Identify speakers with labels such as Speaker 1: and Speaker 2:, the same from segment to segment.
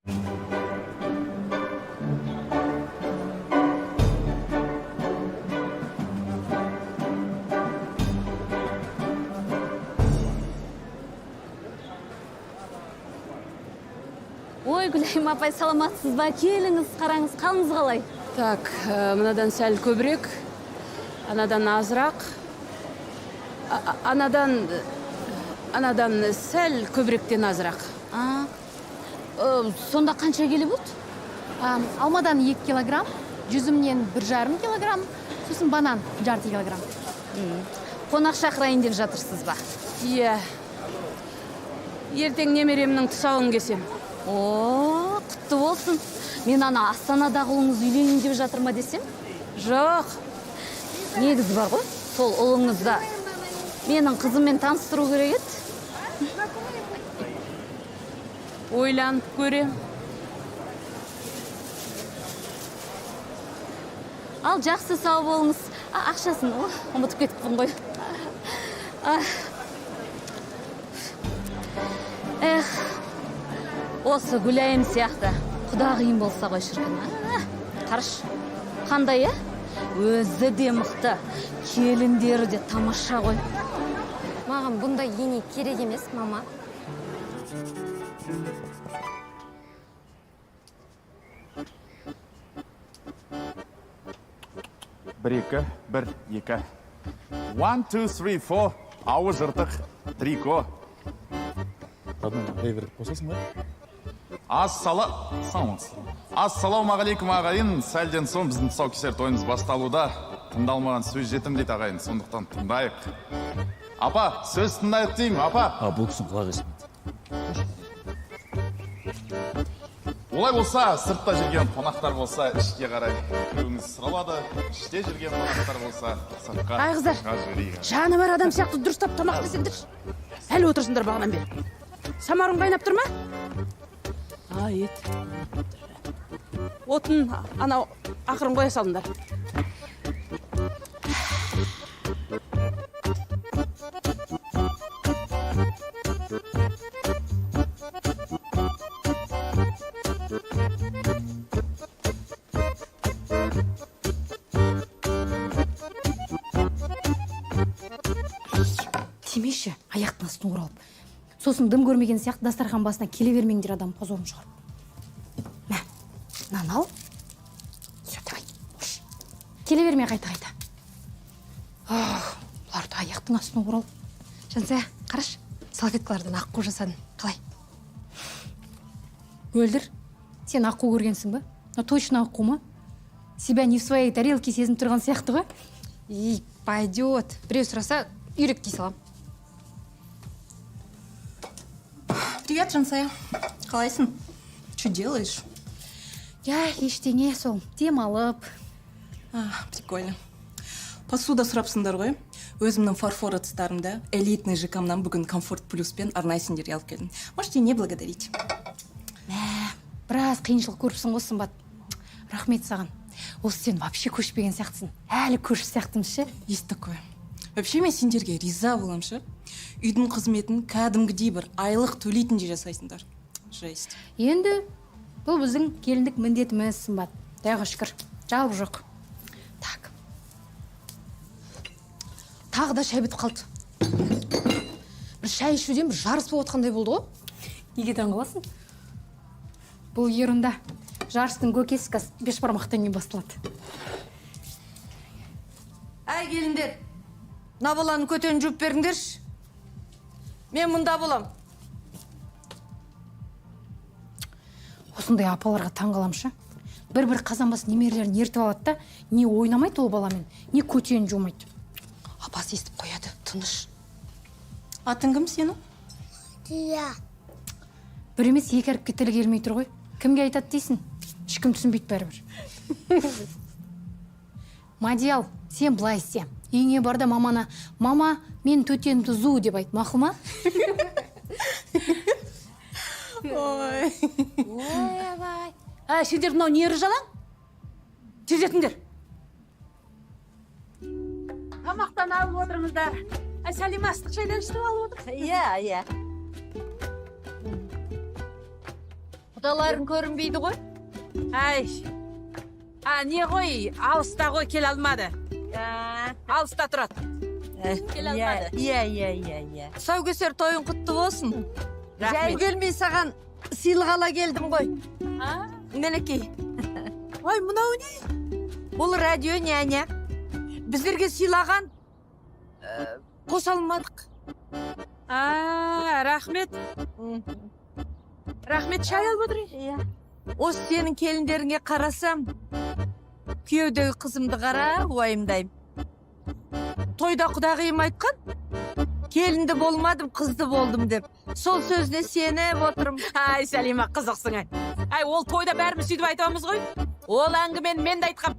Speaker 1: Ой, Гүлайым апай, саламатсыз ба? Келіңіз, қараңыз, қалыңыз қалай?
Speaker 2: Так, мынадан сәл көбірек, анадан азырақ, анадан сәл көбіректен азырақ.
Speaker 1: Сонда қанша келі бұд?
Speaker 3: Алмадан 2 килограмм, жүзімнен 1,5 килограмм, сосын банан 1,5 килограмм.
Speaker 1: Қонақ шақырайын деп жатырсыз ба?
Speaker 2: Иә, ертең немеремнің тұсауын кесем.
Speaker 1: О, құтты болсын. Мен ана Астанадағы ұлыңыз үйленейін деп жатыр ма десем?
Speaker 2: Жоқ.
Speaker 1: Негіз бар ғой, сол ұлыңызда менің қызыммен таныстыру керек еді.
Speaker 2: Ойланып көрем.
Speaker 1: Ал жақсы, сау болыңыз. Ақшасын, ұмытып кетіппін ғой. Осы Гүлайым сияқты құдағиым болса ғой шіркін. Қарыш, қандай, өзі де мықты, келіндері де тамаша ғой.
Speaker 3: Маған бұндай ене керек емес, мама.
Speaker 4: Бір, екі, бір, екі. 1, 2, 3, 4. Ауыз жыртық, трико.
Speaker 5: Рейвер қосасың ба?
Speaker 4: Ассалаумағалейкум ағайын. Сәлден соң біздің тұсаукесер тойымыз басталуда. Тыңдалмаған сөз жетім дейді ағайын, сондықтан тыңдайық. Апа, сөз тыңдайық деймін, апа.
Speaker 5: Бұл кісінің құлақ естімейді.
Speaker 4: Олай болса, сыртта жүрген қонақтар болса, ішке қарай кіруіңіз сұралады. Іште жүрген қонақтар болса, сыртқа
Speaker 2: Қыздар,
Speaker 4: жіберейік.
Speaker 2: жаны бар адам сияқты дұрыстап тамақ десеңдер. Әлі отырсыңдар бағынан бері. Самарың қайнап тұр ма? Ет. Отын анау ақырын қоя салыңдар.
Speaker 3: Тимеші, аяқтың астын оралып. Сосын дым көрмеген сияқты дастархан басына келе бермеңдер, адам позорын шығарып. Мә, мынаны ал. Все, давай. Келе берме қайта-қайта. Бұларды аяқтың астын оралып.
Speaker 6: Жансая, қараш, салфеткалардан аққу жасадың. Қалай?
Speaker 3: Өлдір, сен аққу көргенсің ба? Но точно аққу ма? Себя не в своей тарелке сезініп тұрған сияқты ғой?
Speaker 6: И пойдет. Біреу сұраса, үйректей салам.
Speaker 7: Привет, Жансая. Қалайсың? Что делаешь?
Speaker 3: Я ештеңе сол, демалып.
Speaker 7: Прикольно. Посуда сұрапсыңдар ғой. Өзімнің фарфор ыдыстарымда элитный ЖК-мнан бүгін комфорт плюспен арнайы сендерге алып келдім. Можете не благодарить.
Speaker 3: Біраз қиыншылық көріпсің ғой, Сымбат. Рахмет саған. Осы сен вообще көшпеген сияқтысың. Әлі көшіп сияқтымыз.
Speaker 7: Есть такое. Вообще мен сендерге риза болам шы. Үйдің қызметін кәдімгідей бір айлық төлейтіндей жасайсыңдар. Жесть.
Speaker 3: Енді бұл біздің келіндік міндетіміз, Сымбат. Құдайға шүкір, жалып жоқ. Так. Тағы да шай бітіп қалды. Бір шай ішуден бір жарыс болып отқандай болды ғой. Неге таңғаласың? Бұл ерінда жарыстың көкесі бешбармақтан кейін басталады.
Speaker 8: Әй келіндер, мына баланы көтен жуып беріңдерші. Мен мұнда болам.
Speaker 3: Осындай апаларға таңғаламшы. Бір-бір қазанбас немерелерін ертіп алады да, не ойнамайды ол баламен, не көтен жумайды.
Speaker 6: Апасы естіп қояды, тыныш.
Speaker 7: Атың кім сенің?
Speaker 9: Дия.
Speaker 3: Бір емес екі әріпке тілі келмей тұр ғой. Кімге айтады дейсің? Ешкім түсінбейді бәрібір. Мадиял, сен былай істе. Үйіңе бар да мамана, мама, мен төтенімді зу деп айт, мақұл ма?
Speaker 7: Ой.
Speaker 3: Ой,
Speaker 2: Сендер мынау нері жалаң? Тезетіңдер. Тамақтан алып отырыңыздар. Сәлима ыстық шайдан ішіп алып отыр.
Speaker 8: Иә. Құдаларың көрінбейді ғой.
Speaker 2: Ай. Не ғой, алыста ғой, келе алмады. Алыста тұрады. Келе алмады.
Speaker 8: Иә. Тұсаукесер тойың құтты болсын. Жай келмей саған сыйлық ала келдім ғой. Мінекей.
Speaker 2: Ой, мынау не?
Speaker 8: Бұл радио няня. Біздерге сыйлаған қоса алмадық.
Speaker 2: Рахмет. Рахмет, шай алып отыр.
Speaker 8: Осы сенің келіндеріңе қарасам, күйеудегі қызымды қара, уайымдайым. Тойда құдағиым айтқан, келінді болмадым, қызды болдым деп. Сол сөзіне сеніп отырым.
Speaker 2: Ай, Сәлима, қызықсың. Ай, ол тойда бәріміз сөйтіп айтамыз ғой. Ол әңгімені мен де айтқам.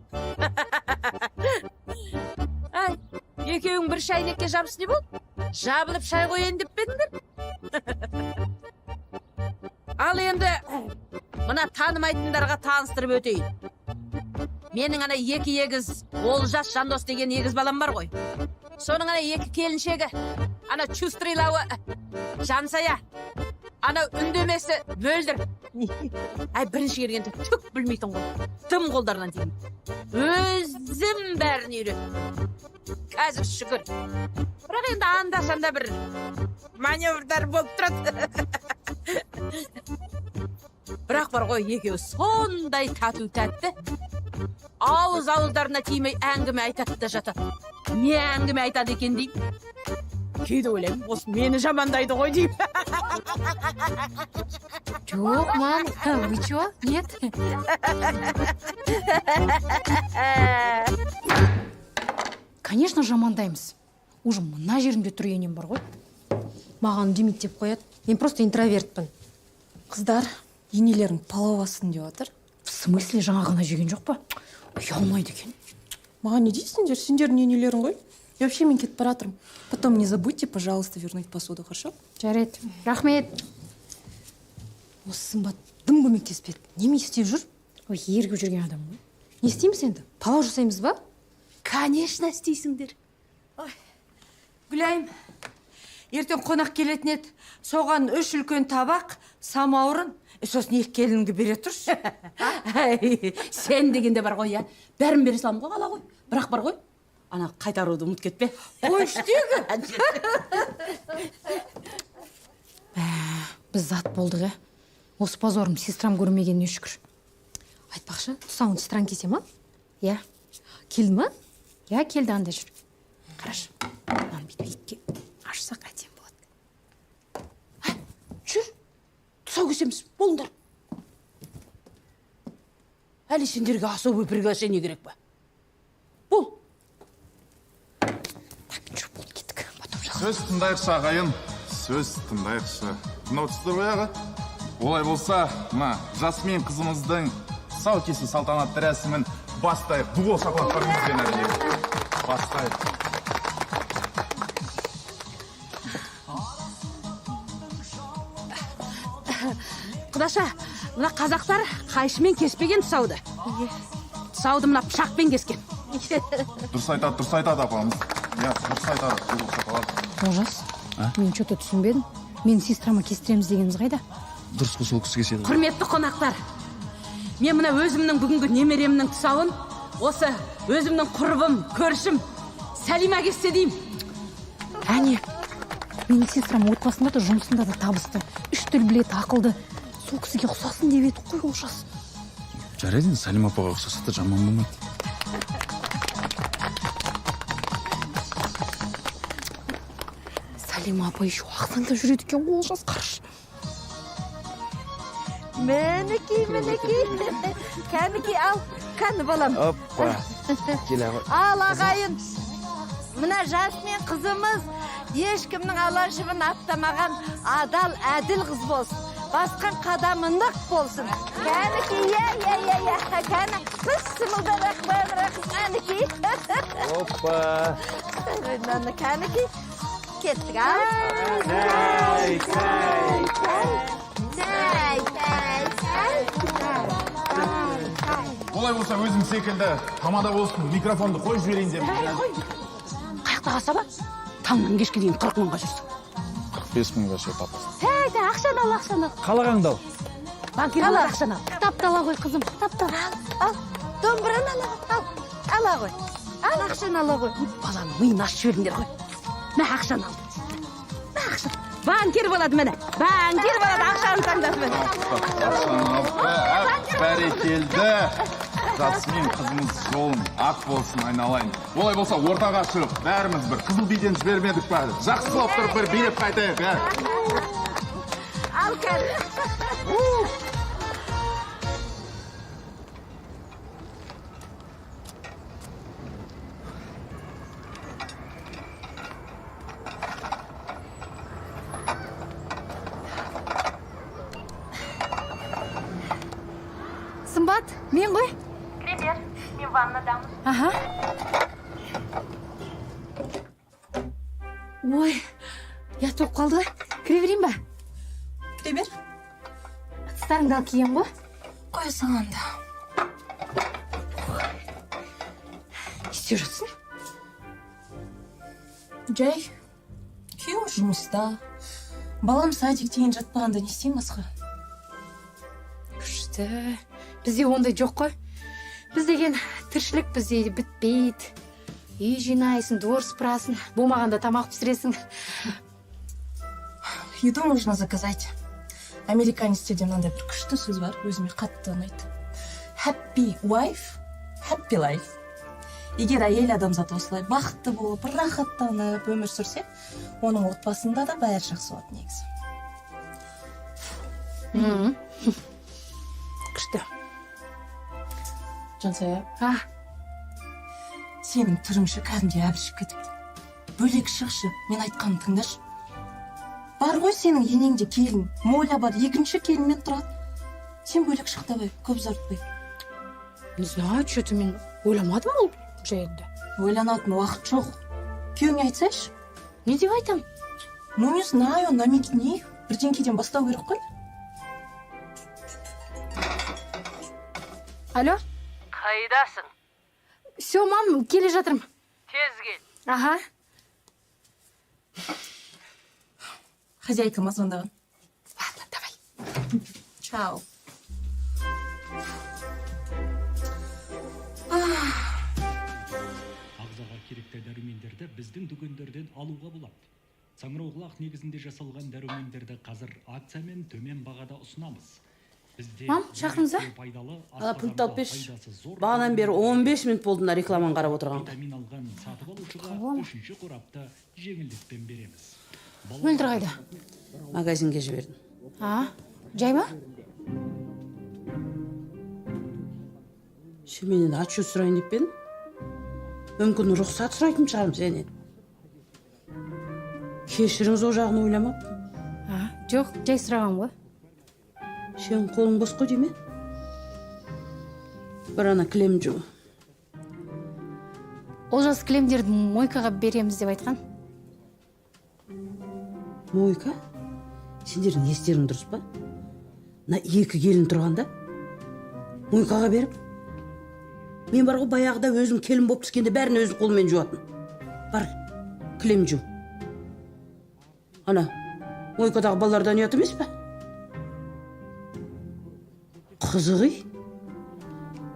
Speaker 2: Ай, екеуің бір шайнекке жабыс не бол? Жабылып шай қойын деп бедіңдер? Ал енді, мына танымайтындарға таныстырып өтейін. Менің ана екі егіз, Олжас Жандос деген егіз балам бар ғой. Соның ана екі келіншегі, ана чувстрилауы Жансая, ана үндемесі Бөлдір. Ай, бірінші келгенде түк білмейтін ғой. Тым қолдарынан дейін. Өзім бәрін үйрет. Қазір шүкір. Бірақ енді анда-санда бір маневрдар болып тұрады. Бірақ бар ғой, екеуі сондай тату-тәтті. Ауыз-ауыздарына тимей әңгіме айтады да жатады. Не әңгіме айтады екен деймін. Кейде ойлаймын, осы мені жамандайды ғой деймін.
Speaker 3: Жоқ, мам, вы чё? Нет? Конечно, жамандаймыз. Уже мына жерінде тұр енем бар ғой.
Speaker 6: Маған үндемейді деп қояды. Мен просто интровертпін.
Speaker 7: Қыздар, енелерің палау астын деп жатыр.
Speaker 3: В смысле, жаңа ғана жеген жоқ па? Ұялмайды екен.
Speaker 7: Маған не дейсіңдер? Сендердің енелерің ғой. И вообще мен кетіп бара жатырмын. Потом не забудьте, пожалуйста, вернуть посуду, хорошо?
Speaker 3: Жарайды. Рахмет.
Speaker 6: Осы сымбат дым көмектеспеді. Неме істеп жүр?
Speaker 3: Ой, ерігіп жүрген адам ғой.
Speaker 6: Не істейміз енді? Палау жасаймыз ба?
Speaker 2: Конечно, істейсіңдер.
Speaker 8: Гүлайым, ертең қонақ келетін еді. Соған 3 үлкен табақ, самауырын, сосын екі келінге бере тұршы.
Speaker 2: Сен дегенде бар ғой, я. Бәрін бере салым ғой, қала ғой. Бірақ бар ғой, ана қайтаруды ұмыт кетпе.
Speaker 8: Қойштегі.
Speaker 3: Біз зат болдық, Осы позорым сестрам көрмегеніне шүкір.
Speaker 6: Айтпақшы, тұсауын сестраң кесе ма?
Speaker 3: Я.
Speaker 6: Келді ма?
Speaker 3: Я, келді анда жүр. Қараш, мынаны бүйтіп ашсақ әдем болады.
Speaker 2: Жүр, тұсау кесеміз, болыңдар. Әлі сендерге особый приглашение керек ба? Бол.
Speaker 3: Так, жүр, болды кеттік. Потом жақын.
Speaker 4: Сөз тыңдайықшы ағайын, сөз тыңдайықшы. Мынау түсті ғой аға? Олай болса, мына Жасмин қызымыздың сау кесу салтанатты рәсімін бастайық. Дуол шапалақтарымызбен әрине. Бастайық.
Speaker 2: Құдаша, мына қазақтар қайшымен кеспеген тұсауды. Тұсауды мына пышақпен кескен.
Speaker 4: Дұрыс айтады апамыз. Я, дұрыс айтады. Дуол шапалақ.
Speaker 3: Олжас, мен что-то түсінбедім. Мен сестрама кестіреміз дегеніміз қайда?
Speaker 5: Дұрыс қой, сол кісі кеседі.
Speaker 2: Құрметті қонақтар, мен мына өзімнің бүгінгі немеремнің тұсауын, осы өзімнің құрбым, көршім, Сәлима кессе деймін.
Speaker 3: Әне, менің сестрам отбасында да жұмысында да табысты. 3 тіл біледі, ақылды. Сол кісіге ұқсасын деп еді қой, Олжас.
Speaker 5: Жарайды, Сәлима апаға ұқсаса да жаман болмайды.
Speaker 3: Сәлима апа еще ақсанда жүреді екен, Олжас, қараш.
Speaker 8: Мінекей. Кәнекей, ал, кәні балам.
Speaker 5: Опа, келе ғой.
Speaker 8: Ал ағайын, мына Жасмин қызымыз ешкімнің алашығын аттамаған адал, әділ қыз болсын. Басқан қадамы нық болсын. Кәнекей, я. Кәні, біз сымылдарақ, кәнекей.
Speaker 5: Опа.
Speaker 8: Кәнекей, кеттік, ал.
Speaker 4: Олай болса өзім секілді тамада болсын, микрофонды қойып жіберейін деп.
Speaker 2: Қаяқта қалса ба? Таңнан кешке дейін 40 мыңға жүрсің.
Speaker 4: 45 мыңға ше тапасың.
Speaker 2: Ақшаны ал.
Speaker 5: Қалағаңды ал.
Speaker 1: банкирге ақшаны ал.
Speaker 3: Кітапты ала ғой қызым, кітапты
Speaker 8: Ал, домбыраны ала ғой. Ал ақшаны ала ғой.
Speaker 1: Баланың миын ашып жіберіңдер ғой. Мә ақшаны ал. Банкир болады міне. Банкир болады, ақшаны таңдап міне.
Speaker 4: Бәрекелді. Жасмин қызымыз жолын ақ болсын айналайын. Олай болса ортаға шығып, бәріміз бір қызыл биден жібермедік па? Жақсы болып тұрып бір билеп қайтайық,
Speaker 8: Ал кәді.
Speaker 3: Сымбат, мен ғой?
Speaker 9: Привет, мен ваннадамын.
Speaker 3: Аха. Ой, ұят болып қалды. Кіре берейін ба?
Speaker 7: Кіре бер.
Speaker 3: Тыстарыңды алып кием ғой?
Speaker 7: Қоя салғанда.
Speaker 3: Не істеп жатсың?
Speaker 7: Жай. Күйеуім жұмыста. Балам садиктен жатпағанда не істеймін басқа?
Speaker 3: Күшті. Бізде ондай жоқ қой. Біз деген тіршілік бізде бітпейді. Үй жинайсың, двор сыпырасың, болмағанда тамақ пісіресің.
Speaker 7: Еду можно заказать. Американецтерде мынандай бір күшті сөз бар, өзіме қатты ұнайды. Happy wife, happy life. Егер әйел адамзат осылай бақытты болып, рахаттанып өмір сүрсе, оның отбасында да бәрі жақсы болады негізі.
Speaker 3: Күшті.
Speaker 7: Жансая,
Speaker 3: А,
Speaker 7: сенің түріңші кәдімге әбіршіп кетіпті. Бөлек шықшы, мен айтқанын тыңдашы. Бар ғой сенің енеңде келін, Моля бар, екінші келінмен тұрады. Сен бөлек шық давай, көп ұзартпай.
Speaker 3: не знаю, что-то мен ойламадым ол жайында.
Speaker 7: Ойланатын уақыт жоқ. Күйеуіңе айтсайшы.
Speaker 3: Не деп айтам?
Speaker 7: Ну, не знаю, намекни. Бірдеңкеден бастау керек қой.
Speaker 3: Алло?
Speaker 9: Қайдасың?
Speaker 3: Все, мам, келе жатырмын.
Speaker 9: Тез кел.
Speaker 3: Ага.
Speaker 7: Хозяйкама звондаған.
Speaker 3: Ладно, давай.
Speaker 7: Чао.
Speaker 10: Ағзаға керекті дәрумендерді біздің дүкендерден алуға болады. Саңырауқұлақ негізінде жасалған дәрумендерді қазір акциямен төмен бағада ұсынамыз.
Speaker 3: Мам, шақырыңыза.
Speaker 2: Пункт 65. Бағадан бері 15 минут болды мына рекламаны қарап отырған.
Speaker 10: Витамин алған сатып алушыға үшінші қорапты жеңілдікпен береміз.
Speaker 3: Мөлдір қайда?
Speaker 2: Магазинге жібердім.
Speaker 3: Жай ма?
Speaker 2: Менен ачу сұрайын деп пен? Мүмкін рұқсат сұрайтын шығармын сенен. Кешіріңіз о жағын ойламап.
Speaker 3: Жоқ, жай сұраған ғой.
Speaker 2: Сен қолың бос қой деме? Бір ана кілем жуу.
Speaker 3: Олжас кілемдерді мойкаға береміз деп айтқан.
Speaker 2: Мойка? Сендердің естерің дұрыс па? На екі келін тұрғанда? Мойкаға беріп? Мен бар ғой баяғыда өзім келін болып түскенде бәрін өзім қолмен жуатын. Бар, кілем жу. Ана, мойкадағы балалардан ұят емес па? Қызығы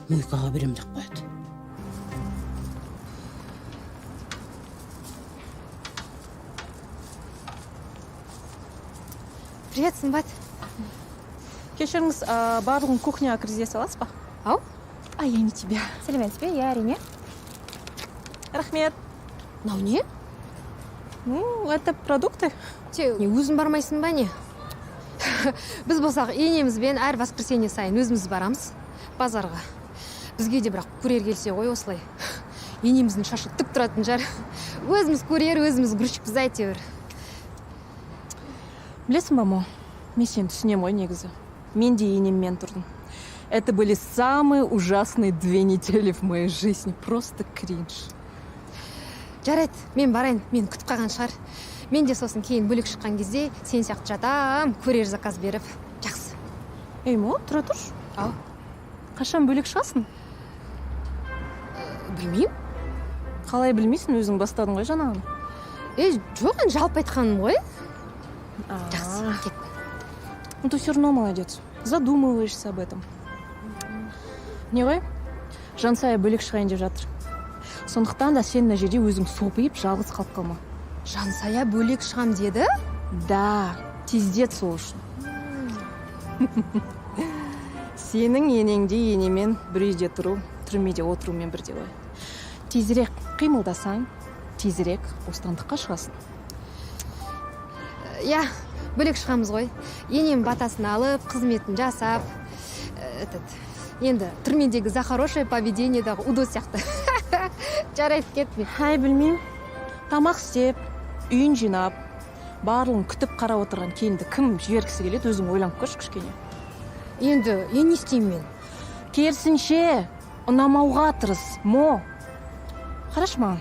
Speaker 2: мойкаға берем деп қояды.
Speaker 3: Привет, Сымбат.
Speaker 7: Кешіріңіз, барлығын кухняға кіргізе саласыз ба?
Speaker 3: Ау?
Speaker 7: А я не тебя.
Speaker 3: Сәлеметсіз бе? Я әрине.
Speaker 7: Рахмет.
Speaker 3: Мынау не?
Speaker 7: Ну, это продукты.
Speaker 3: Не, өзің бармайсың ба не? Біз болсақ енемізбен әр воскресенье сайын өзіміз барамыз базарға. Бізге де бірақ көрер келсе ғой осылай. Енеміздің шашы тік тұратын жар. Өзіміз көрер, өзіміз грузчикпіз әйтеуір.
Speaker 7: Білесің ба, мо? Мен сені түсінем ғой негізі. Мен де енеммен тұрдым. Это были самые ужасные 2 недели в моей жизни. Просто кринж.
Speaker 3: Жарайды, мен барайын, мен күтіп қалған шығар. Мен де сосын кейін бөлек шыққан кезде сен сияқты жатам, көрер заказ беріп. Жақсы.
Speaker 7: Ей, мо, тұра тұрш.
Speaker 3: Ау.
Speaker 7: Қашан бөлек шығасың?
Speaker 3: Білмеймін.
Speaker 7: Қалай білмейсің, өзің бастадың ғой жаңағыны.
Speaker 3: Жоқ, жалпы айтқаным ғой. Жақсы, кет.
Speaker 7: Ну, ты все равно молодец. задумываешься об этом. Не ғой? Жансая бөлек шығайын деп жатыр. Сондықтан да сен мына жерде өзің сопиып жалғыз қалып қалма.
Speaker 6: Жансая бөлек шығам деді?
Speaker 7: Да, тездет сол үшін. Сенің енеңде енемен бір үйде тұру, түрмеде отырумен бірде ғой. Тезірек қимылдасаң, тезірек бостандыққа шығасың.
Speaker 6: Я, бөлек шығамыз ғой. Енем батасын алып, қызметін жасап. Енді түрмедегі за хорошее поведениедағы Удо сияқты. Жарайды, кетпей.
Speaker 7: Ай, білмеймін. Тамақ істеп, үйін жинап, барлығын күтіп қарап отырған келінді кім жібергісі келеді, өзің ойланып көрші кішкене.
Speaker 6: Енді, не істеймін мен?
Speaker 7: Керісінше, ұнамауға тырыс, мо. Қараш маған,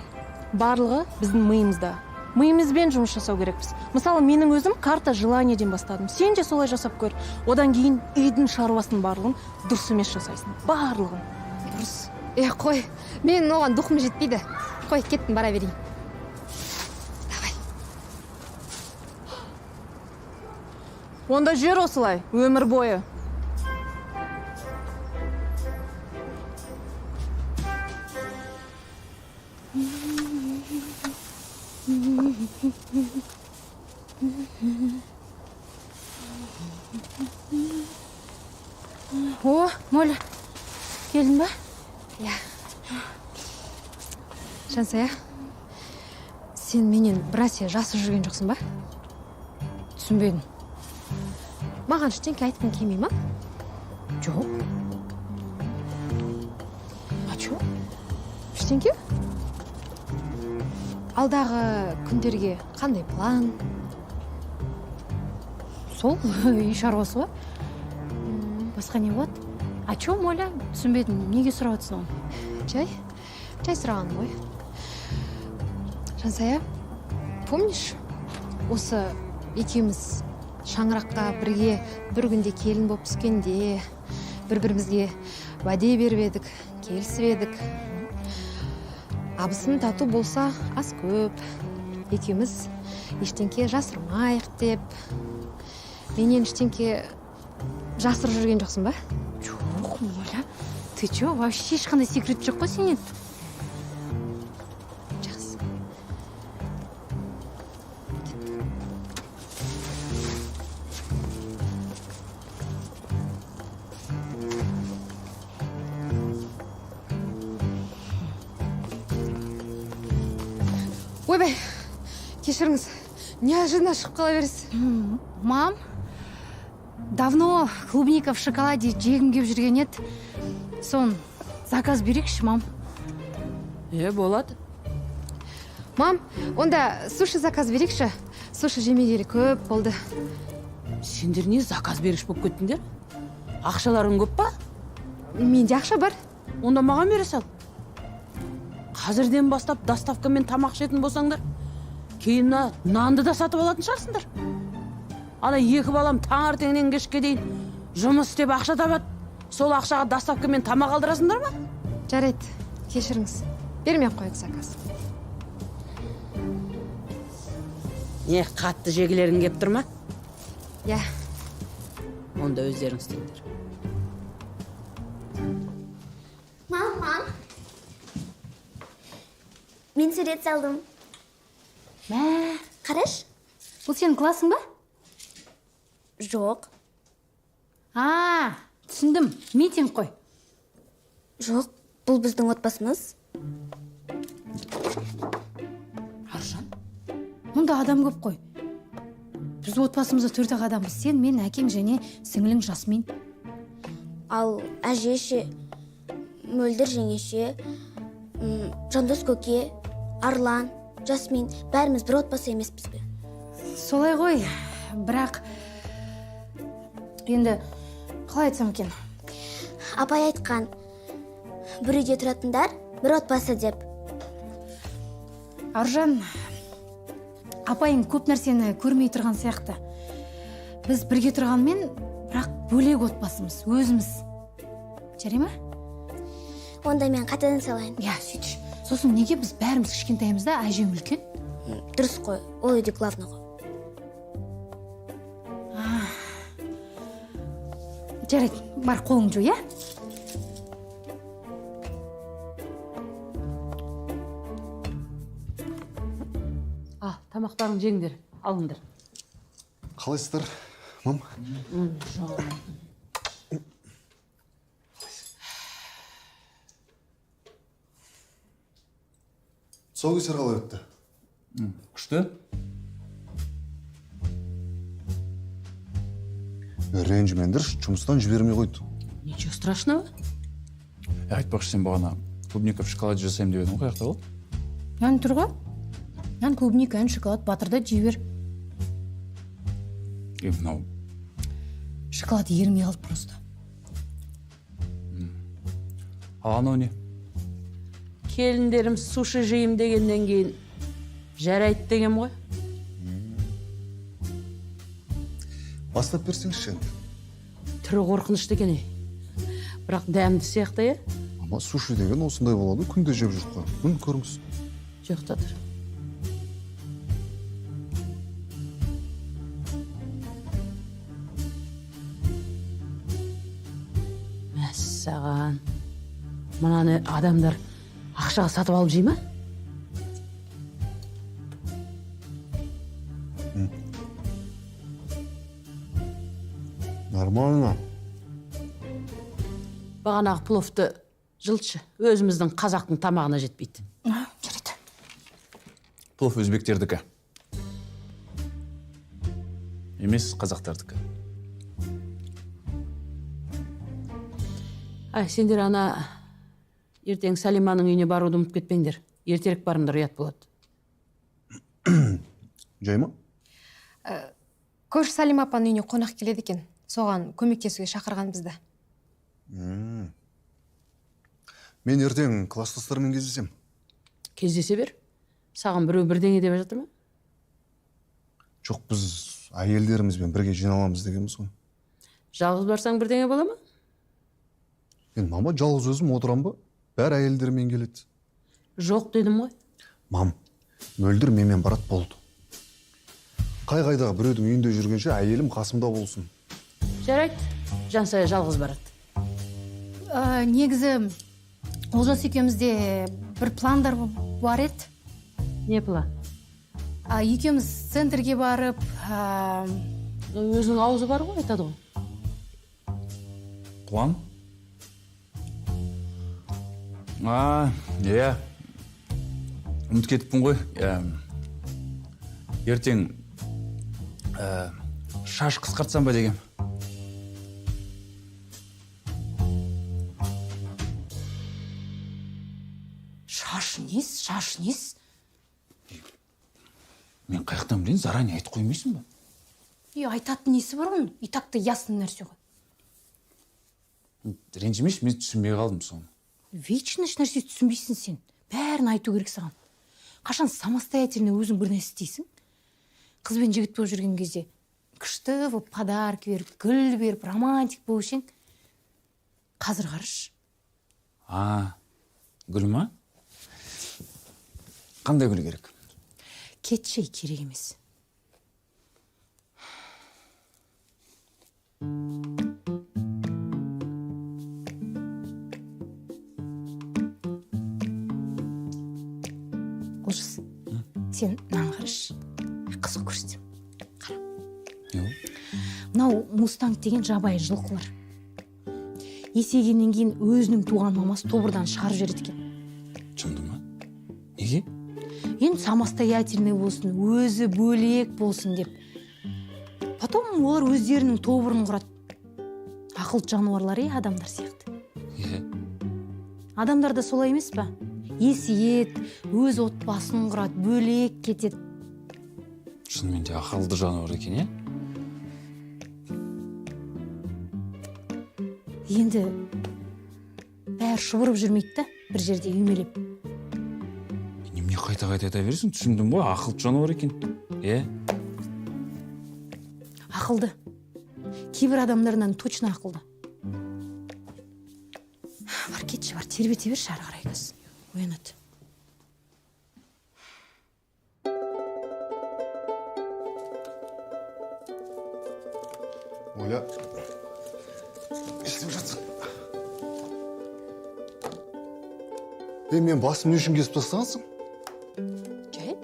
Speaker 7: барлығы біздің миымызда. Миымызбен жұмыс жасау керекпіз. Мысалы, менің өзім карта желаниеден бастадым. Сен де солай жасап көр. Одан кейін үйдің шаруасын барлығын дұрыс емес жасайсың. Барлығын.
Speaker 6: Дұрыс. Қой, мен оған духым жетпейді. Қой, кеттім, бара берейін. Давай.
Speaker 7: Онда жүр осылай, өмір бойы.
Speaker 3: О, Моля, келдің ба?
Speaker 6: Я. Жансая, сен менен бір әсе жасып жүрген жоқсың ба?
Speaker 3: Түсінбедім.
Speaker 6: Маған ештеңке айтқың келмей ма?
Speaker 3: Жоқ. Ачо?
Speaker 6: Ештеңке? Алдағы күндерге қандай план?
Speaker 3: Сол, үй шаруасы ба? Басқа не болады? Ачо, Моля, түсінбедім. Неге сұрап отырсың оны?
Speaker 6: Жай сұрағаным ғой. Жансая, помнишь, осы екеуміз шаңыраққа бірге бір күнде келін болып түскенде, бір-бірімізге уәде беріп едік, келісіп едік. Абысын тату болса аз көп. Екеуміз ештеңке жасырмайық деп. Менен ештеңке жасырып жүрген жоқсың ба?
Speaker 3: Жоқ, Моля. Ты чё, вообще ешқандай секрет жоқ қой сенен?
Speaker 6: Жақсы. Ойбай, кешіріңіз, неожиданно шығып қала бересіз.
Speaker 3: Мам, давно клубника в шоколаде жегім кеп жүрген еді. Сон, заказ берейікші, мам.
Speaker 7: Болады.
Speaker 6: Мам, онда суши заказ берейікші. Суши жемегелі көп болды.
Speaker 7: Сендер не заказ беріш болып кеттіңдер? Ақшаларың көп па?
Speaker 6: Менде ақша бар.
Speaker 7: Онда маған бере сал. Қазірден бастап доставкамен тамақ ішетін болсаңдар, кейін нанды да сатып алатын шығарсыңдар. Ана екі балам таңертеңнен кешке дейін жұмыс істеп ақша табады. Сол ақшаға доставкамен тамақ алдырасыңдар ма?
Speaker 6: Жарайды, кешіріңіз. Бермей қойық заказ.
Speaker 7: Не, қатты жегілерің кеп тұр ма?
Speaker 6: Я.
Speaker 7: Онда өздерің істеңдер.
Speaker 11: Мама, мен сурет салдым.
Speaker 3: Мә,
Speaker 11: Қараш?
Speaker 3: бұл сенің классың ба?
Speaker 11: Жоқ.
Speaker 3: Түсіндім. Митинг қой.
Speaker 11: Жоқ, бұл біздің отбасымыз.
Speaker 3: Аржан, мұнда адам көп қой. Біз отбасымызда 4 адамбыз. Сен, мен, әкең және сіңілің Жасмин.
Speaker 11: Ал әжеше, Мөлдір жеңеше, Жандос көке, Арлан, Жасмин, бәріміз бір отбасы емеспіз бе?
Speaker 3: Солай ғой, бірақ енді қалай айтсам екен?
Speaker 11: Апай айтқан, бір үйде тұратындар бір отбасы деп.
Speaker 3: Аржан, апайың көп нәрсені көрмей тұрған сияқты. Біз бірге тұрғанмен, бірақ бөлек отбасымыз, өзіміз. Жарай ма?
Speaker 11: Онда мен қайтадан салайын.
Speaker 3: Я, сөйтші. Сосын неге біз бәріміз кішкентайымызда, әжең үлкен?
Speaker 11: Дұрыс қой, ол үйде главный ғой.
Speaker 3: жарайды, бар қолың жу, иә?
Speaker 2: Тамақтарын жеңдер, алыңдар.
Speaker 12: Қалайсыздар, мам? Тұсаукесер қалай өтті?
Speaker 5: Күшті?
Speaker 12: Ренжімеңдер, жұмыстан жібермей қойды.
Speaker 2: Ничего страшного?
Speaker 5: Айтпақшы, сен бағана клубника в шоколаде жасаймын деп едің ғой, қаяқта болды?
Speaker 3: Яны тұрға? Яны клубника, яны шоколад, батырда жей бер.
Speaker 5: Мынау
Speaker 3: Шоколад ермей қалды просто.
Speaker 5: ал анау не?
Speaker 2: Келіндерім суши жейім дегеннен кейін жарайды деген ғой.
Speaker 12: Бастап берсеңізші енді.
Speaker 2: Түрі қорқынышты екен. Бірақ дәмді сияқты, е?
Speaker 12: Ама суши деген осындай болады, күнде жеп жүріп қой. Мін көріңіз.
Speaker 2: Жоқта тұр. Мәссаған. Мынаны адамдар ақшаға сатып алып жей ма?
Speaker 12: Нормально.
Speaker 2: Бағанағы пловты жылтшы. Өзіміздің қазақтың тамағына жетпейді.
Speaker 3: Жарайды.
Speaker 5: Плов өзбектердікі. Емес қазақтардікі.
Speaker 2: Сендер ана ертең Салиманың үйіне баруды ұмытып кетпеңдер. Ертерек барыңдар, ұят болады.
Speaker 12: Жай ма?
Speaker 6: Көрші Салима апаның үйіне қонақ келеді екен. Соған көмектесуге шақырған бізді.
Speaker 12: Мен ертең класстастармен кездесем.
Speaker 2: Кездесе бер. Саған біреу бірдеңе деп жатыр ма?
Speaker 12: Жоқ, біз әйелдерімізбен бірге жиналамыз дегенбіз ғой.
Speaker 2: Жалғыз барсаң бірдеңе бола ма?
Speaker 12: Мен мама жалғыз өзім отырам ба? Бәрі әйелдермен келеді.
Speaker 2: Жоқ дедім ғой.
Speaker 12: Мам, мөлдір менімен барат болды. Қай-қайдағы біреудің үйінде жүргенше әйелім қасымда болсын.
Speaker 2: Жарайды, Жансая жалғыз барады.
Speaker 3: Негізі Олжас екеумізде бір пландар бар еді.
Speaker 2: Не план?
Speaker 3: Екеуміз центрге барып,
Speaker 2: өзінің аузы бар ғой, айтады ғой.
Speaker 5: План? Иә. Ұмыт кетіппін ғой. Ертең шаш қысқартсам ба дегем.
Speaker 3: Шаш нес?
Speaker 5: Мен қаяқтан білейін, заранее айтып қоймайсың ба?
Speaker 3: Айтатын несі бар оның? И так-то ясный нәрсе ғой.
Speaker 5: Ренжімеш, мен түсінбей қалдым соны.
Speaker 3: Вечно нәрсе түсінбейсің сен. Бәрін айту керек саған. Қашан самостоятельно өзің бір нәрсе істейсің? Қыз бен жігіт болып жүрген кезде күшті болып подарки беріп, гүл беріп, романтик болып ішең. Қазір қараш.
Speaker 5: Гүл ма? Қандай гүл керек?
Speaker 3: Кетшей керек емес. Олжас, сен мынаны қараш. Қызық көрсетем. Қара. Мынау мустанг деген жабайы жылқылар. Есейгеннен кейін өзінің туған мамасы тобырдан шығарып жібереді екен.
Speaker 5: Шынды ма? Неге?
Speaker 3: Енді самостоятельный болсын, өзі бөлек болсын деп. Потом олар өздерінің тобырын құрады. Ақылды жануарлар, адамдар сияқты. Адамдар да солай емес па? Есейеді, өз отбасын құрады, бөлек кетеді.
Speaker 5: Шынымен де ақылды жануар екен,
Speaker 3: Енді бәрі шұбырып жүрмейді да, бір жерде үймелеп.
Speaker 5: Немене қайта-қайта айта бересің? Түсіндім ғой, ақылды жануар екен.
Speaker 3: Ақылды. Кейбір адамдарынан точно ақылды. Бар, кетші, бар, тербете берші, ары қарай кыз. Оянады.
Speaker 12: Оля, Мен басым не үшін кесіп тастағансың?
Speaker 3: Жай?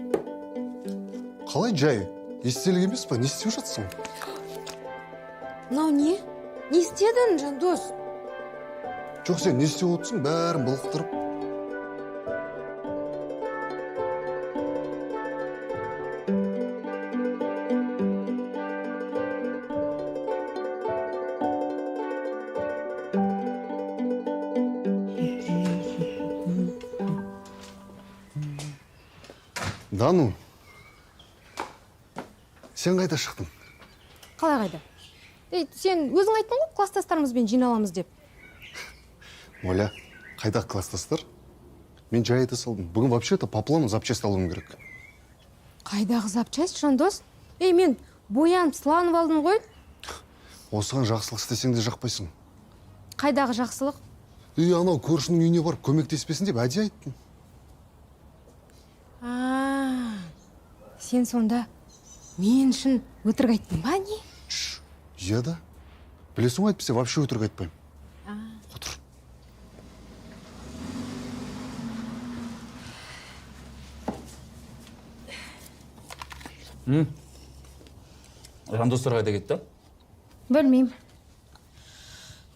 Speaker 12: Қалай жай? Естелік емес па? Не істеп жатсың?
Speaker 6: Мынау не? Не істедің, Жандос?
Speaker 12: Жоқ, сен не істеп отырсың? Бәрін былықтырып. Дану, сен қайда шықтың?
Speaker 6: Қалай қайда? Сен өзің айттың ғой, класстастарымызбен жиналамыз деп.
Speaker 12: Оля, қайда класстастар? Мен жай айта салдым. Бүгін вообще-то по плану запчасть алуым керек.
Speaker 6: Қайдағы запчасть, Жандос? Мен боянып, сыланып алдым ғой.
Speaker 12: Осыған жақсылық істесең де жақпайсың.
Speaker 6: Қайдағы жақсылық?
Speaker 12: Анау көршінің үйіне барып көмектеспесін деп әдейі айттым.
Speaker 6: Сен сонда мен үшін өтірік айттың ба, не?
Speaker 12: Иә да. Білесің ғой, әйтпесе вообще өтірік айтпаймын. Отыр.
Speaker 5: Жандостар қайда кетті?
Speaker 3: Білмеймін.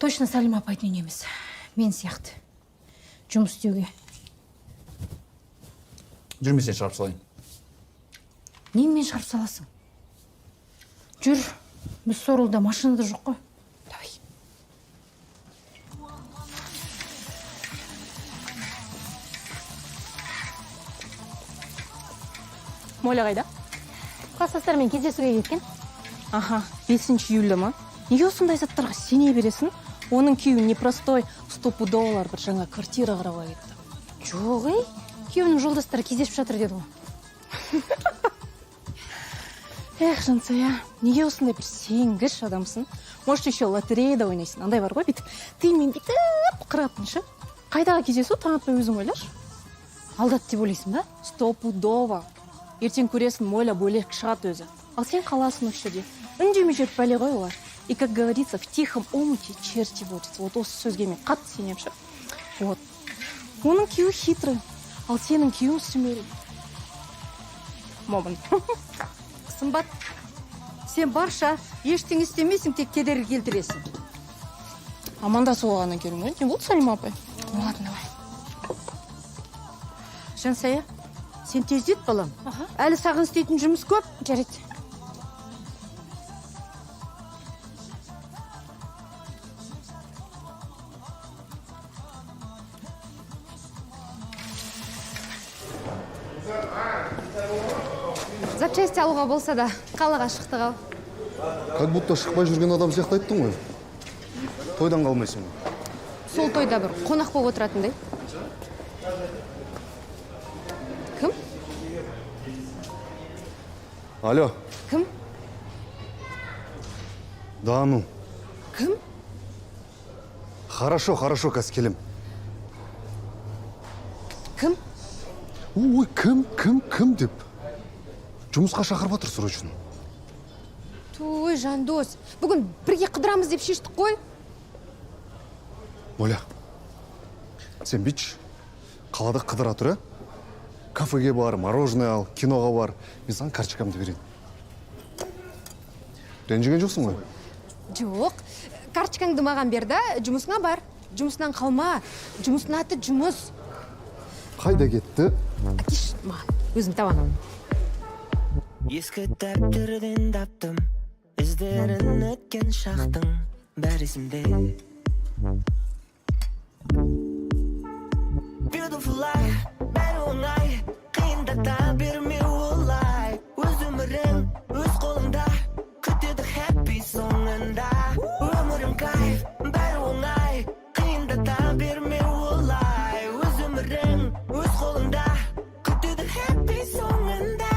Speaker 3: Точно Сәлима апайдың үйіне емес. Мен сияқты. Жұмыс істеуге.
Speaker 5: Жүрмесен шығарып салайын.
Speaker 3: Немен шығарып саласың? Жүр, біз сорылда машинада жоқ қой. Давай.
Speaker 13: Моля қайда?
Speaker 3: Класстастармен кездесуге кеткен.
Speaker 13: Аха, 5 июльда ма? Неге осындай заттарға сене бересің? Оның күйеуі непростой, $100 бір жаңа квартира қарауға кетті.
Speaker 3: Жоқ, күйеуінің жолдастары кездесіп жатыр деді ғой.
Speaker 13: Эх, Жансая, неге осындай бір сенгіш адамсың? Может, еще лотереяда ойнайсың. Андай бар ғой, бүйтіп тиынмен бүйтіп қыратыншы. Қайдағы кездесу, таң атпай өзің ойлашы.
Speaker 3: Алдат деп ойлайсың ба?
Speaker 13: $100. Ертең көресің, Моля бөлек шығады өзі. Ал сен қаласың осы жерде. Үндемей жүріп бәле ғой олар. И, как говорится, в тихом омуте черти водятся. Вот осы сөзге мен қатты сенемін ше. Вот. Оның күйеуі хитрый, ал сенің күйеуің сүмелі. Момын.
Speaker 3: Сымбат, сен барша ештеңе істемейсің, тек кедергі келтіресің.
Speaker 13: Амандасуға ғана келдің ғой. Не болды, Сәлима апай?
Speaker 3: Ладно, давай. Жансая, сен тездет, балам. Әлі саған істейтін жұмыс көп.
Speaker 6: Жарайды. Запчасть алуға болса да, қалаға шықтық ал.
Speaker 12: Как будто шықпай жүрген адам сияқты айттың ғой. Тойдан қалмайсың.
Speaker 6: Сол тойда бір қонақ болып отыратындай. Кім?
Speaker 12: Алло.
Speaker 6: Кім?
Speaker 12: Дану.
Speaker 6: Кім?
Speaker 12: Хорошо, кәскелем.
Speaker 6: Кім?
Speaker 12: Ой, кім деп. Жұмысқа шақырып отыр срочно.
Speaker 6: Той, Жандос, бүгін бірге қыдырамыз деп шештік қой.
Speaker 12: Оля, сен бич, қалада қыдыра тұр, кафеге бар, мороженое ал, киноға бар. Мен саған карточкамды берейін. Ренжіген жоқсың ғой?
Speaker 6: Жоқ, карточкаңды маған бер да, жұмысыңа бар. Жұмысынан қалма, жұмыстың аты жұмыс.
Speaker 12: Қайда кетті?
Speaker 6: Кеш, маған, өзім табанамын.
Speaker 14: Ескі дәптерден таптым, іздерін өткен шақтың бәрі есімде. Beautiful life, бәрі оңай, қиындықта берме олай. Өз өмірің, өз қолыңда, күтеді happy соңында. Өмірің кайф, бәрі оңай, қиындықта берме олай. Өз өмірің, өз қолыңда, күтеді happy соңында.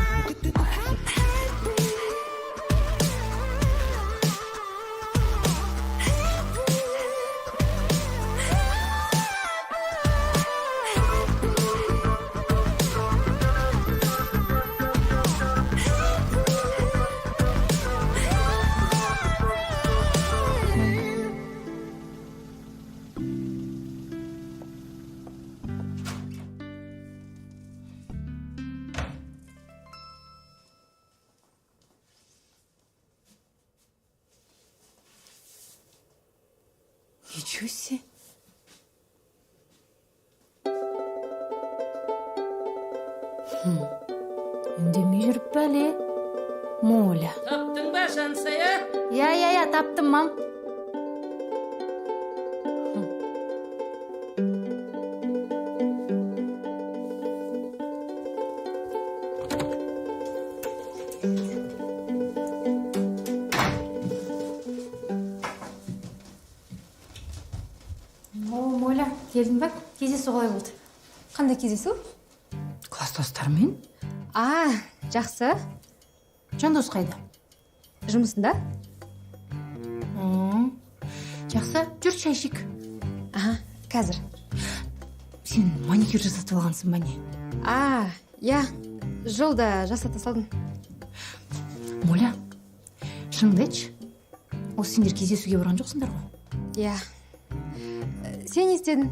Speaker 3: Ничего себе. Үндемей жүріп бәле. Моля.
Speaker 2: Таптың ба, Жансая?
Speaker 3: Я, таптым, мам. Моля, келдің ба? Кездесу қалай болды?
Speaker 6: Қандай кездесу?
Speaker 3: Класстастармен?
Speaker 6: Жақсы.
Speaker 3: Жандос қайда?
Speaker 6: Жұмысында?
Speaker 3: Жақсы, жүр шай ішейік.
Speaker 6: Қазір.
Speaker 3: Сен маникюр жасатып алғансың ба не?
Speaker 6: Я жолда жасата салдым.
Speaker 3: Моля, шыныңды айтшы. Осы сендер кездесуге барған жоқсыңдар ғой?
Speaker 6: Я. Сен не істедің?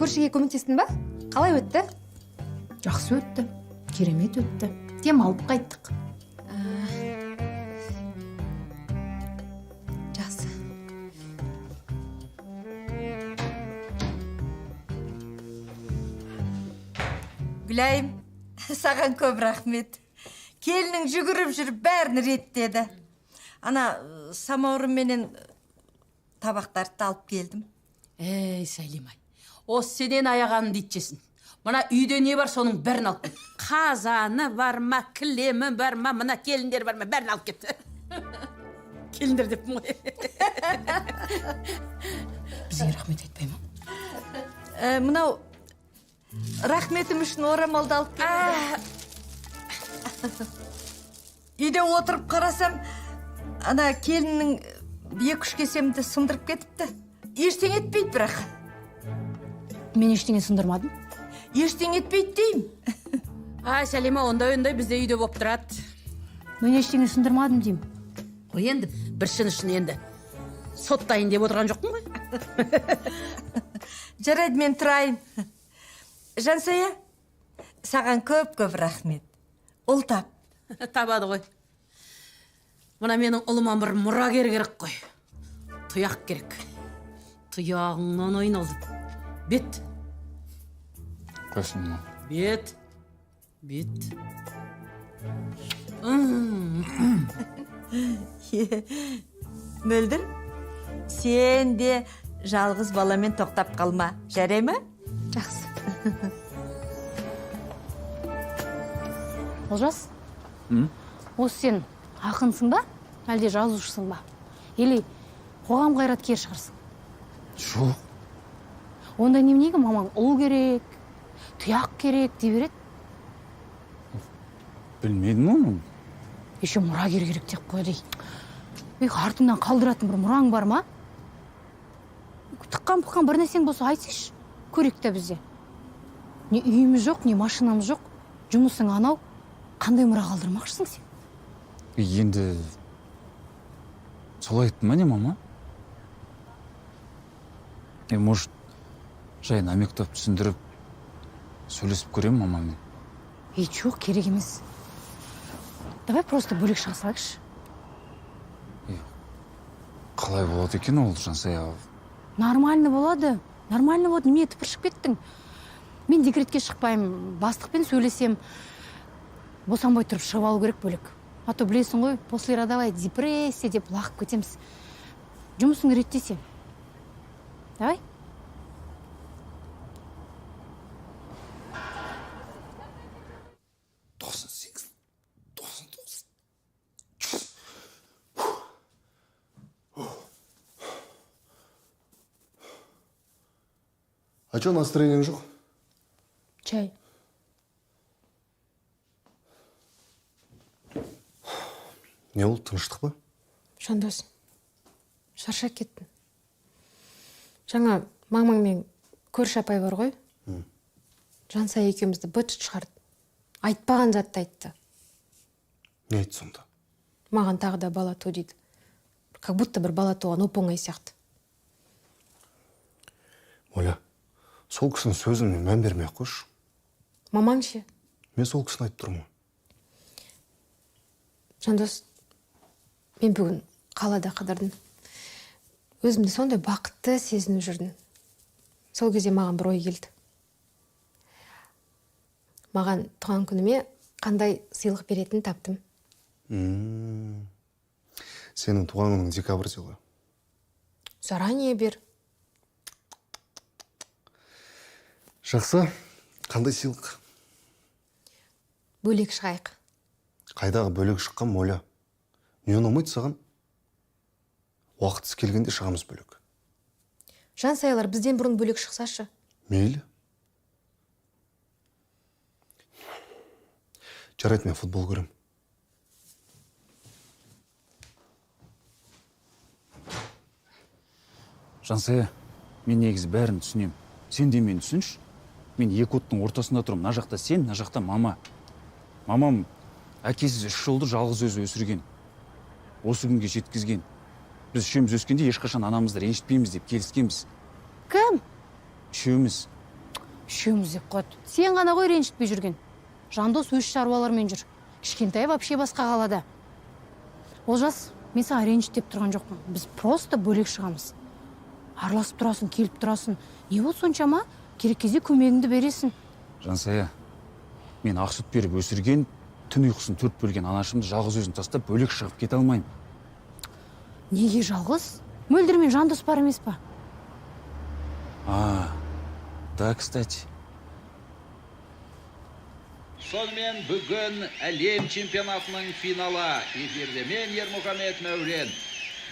Speaker 6: Көршіге көмектестің ба? Қалай өтті?
Speaker 3: Жақсы өтті. Керемет өтті. Демалып қайттық.
Speaker 6: Жақсы.
Speaker 8: Гүлайым, саған көп рахмет. Келінің жүгіріп жүріп бәрін реттеді. Ана самаурын менен табақтарды алып келдім.
Speaker 2: Ей, Сәлимай, осы сенен аяғанын дейтчесін. Мына үйде не бар, соның бәрін алып кет. Қазаны бар ма, кілемі бар ма, мына келіндер бар ма, бәрін алып кет. Келіндер деп мұй.
Speaker 3: Бізге рахмет айтпай ма?
Speaker 8: Мынау рахметім үшін орамалды алып келді. Үйде отырып қарасам, ана келіннің 2-3 кесемді сындырып кетіпті. Ештеңе етпейді бірақ.
Speaker 3: Мен ештеңе сындырмадым.
Speaker 8: Ештеңе етпейді деймін.
Speaker 2: Сәлима, ондай бізде үйде болып тұрады.
Speaker 3: Мен ештеңе сындырмадым деймін.
Speaker 2: Ой, енді бір шын үшін енді соттайын деп отырған жоқпын ғой.
Speaker 8: Жарайды, мен тұрайын. Жансая, саған көп рахмет. Ұл тап.
Speaker 2: Табады ғой. Мына менің ұлыма бір мұрагер керек қой. Тұяқ керек. Тұяғыңнан ойналды. Бет.
Speaker 5: Қойсын, ма?
Speaker 2: Бет.
Speaker 8: Мөлдір, сен де жалғыз баламен тоқтап қалма. Жарай ма?
Speaker 6: Жақсы.
Speaker 3: Олжас? Осы сен ақынсың ба? Әлде жазушысың ба? Или қоғам қайраткер шығарсың?
Speaker 5: Жоқ.
Speaker 3: Онда неменеге мамаң ұл керек, тұяқ керек дей береді?
Speaker 5: Білмедім оны.
Speaker 3: Еще мұрагер керек деп қой дей. Артыңнан қалдыратын бір мұраң бар ма? Тыққан-пыққан бір нәрсең болса айтсайшы. Көрек те бізде. Не үйіміз жоқ, не машинамыз жоқ. Жұмысың анау. Қандай мұра қалдырмақшысың сен?
Speaker 5: Енді солай айттым ма не, мама? Может, жай намектап түсіндіріп сөйлесіп көрем мамамен?
Speaker 3: Жоқ, керек емес. Давай просто бөлек шыға салайықшы.
Speaker 5: Қалай болады екен ол, Жансая?
Speaker 3: Нормально болады. Неме тыпыршып кеттің? Мен декретке шықпаймын, бастықпен сөйлесем. Босанбай тұрып шығып алу керек бөлек. А то білесің ғой, после родовая депрессия деп лағып кетеміз. Жұмысың реттесе. Давай.
Speaker 12: А что настроениең жоқ?
Speaker 3: Чай.
Speaker 12: Не болды, тыныштық па?
Speaker 6: Жандос, шаршап кеттім. Жаңа мамаңмен көрші апай бар ғой? Жансая екеумізді быт шығарды. Айтпаған затты айтты.
Speaker 12: Не айтты сонда?
Speaker 6: Маған тағы да бала ту дейді. Как будто бір бала туған оп-оңай сияқты.
Speaker 12: Оля, сол кісінің сөзіне мән бермей ақ қойшы.
Speaker 6: Мамаң ше?
Speaker 12: Мен сол кісіні айтып тұрмын.
Speaker 6: Жандос, мен бүгін қалада қыдырдым. өзімді сондай бақытты сезініп жүрдім. Сол кезде маған бір ой келді. Маған туған күніме қандай сыйлық беретінін таптым.
Speaker 12: Сенің туған күнің декабрьде ғой.
Speaker 6: Заранее бер.
Speaker 12: Жақсы, қандай сыйлық?
Speaker 6: Бөлек шығайық.
Speaker 12: Қайдағы бөлек шыққан моля? Не ұнамайды саған? Уақытысы келгенде шығамыз бөлек.
Speaker 6: Жансаялар бізден бұрын бөлек шықсашы.
Speaker 12: Мейлі. Жарайды, мен футбол көрем.
Speaker 5: Жансая, мен негізі бәрін түсінем. Сен де мені түсінші. Мен екі оттың ортасында тұрмын. Мына жақта сен, мына жақта мама. Мамам әкесіз 3 жылды жалғыз өзі өсірген. Осы күнге жеткізген. Біз үшеуміз өскенде ешқашан анамызды ренжітпейміз деп келіскенбіз.
Speaker 3: Кім?
Speaker 5: Үшеуміз.
Speaker 3: Үшеуміз деп қойды. Сен ғана ғой ренжітпей жүрген. Жандос өз шаруалармен жүр. Кішкентай вообще басқа қалада. Олжас, мен саған ренжіт деп тұрған жоқпын. Біз просто бөлек шығамыз. Араласып тұрасың, келіп тұрасың. Не болды соншама? Керек кезде көмегіңді бересің.
Speaker 5: Жансая, мен ақ сүт беріп өсірген, түн ұйқысын 4 бөлген анашымды жалғыз өзін тастап бөлек шығып кете алмаймын.
Speaker 3: Неге жалғыз? Мөлдірмен Жандос бар емес па?
Speaker 5: Да, кстати.
Speaker 15: Сонымен бүгін әлем чемпионатының финалы. Эфирде мен Ермұхамед Мәулен.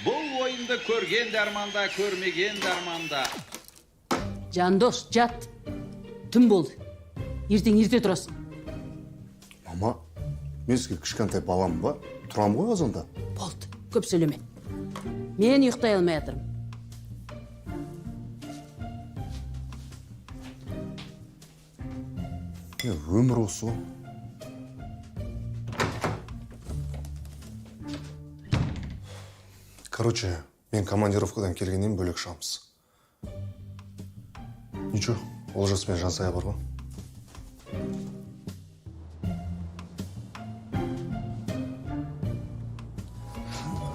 Speaker 15: Бұл ойынды көрген дарманда, көрмеген дарманда.
Speaker 2: Жандос, жат. Түн болды. Ертең ерте тұрасың.
Speaker 12: Мама, мен сізге кішкентай балам ба? Тұрам ғой азанда.
Speaker 2: Болды, көп сөйлеме. Мен ұйықтай алмай жатырмын.
Speaker 12: Өмір осы. Короче, мен командировкадан келгеннен бөлек шығамыз. Ничего, Олжас пен Жансая бар ғой.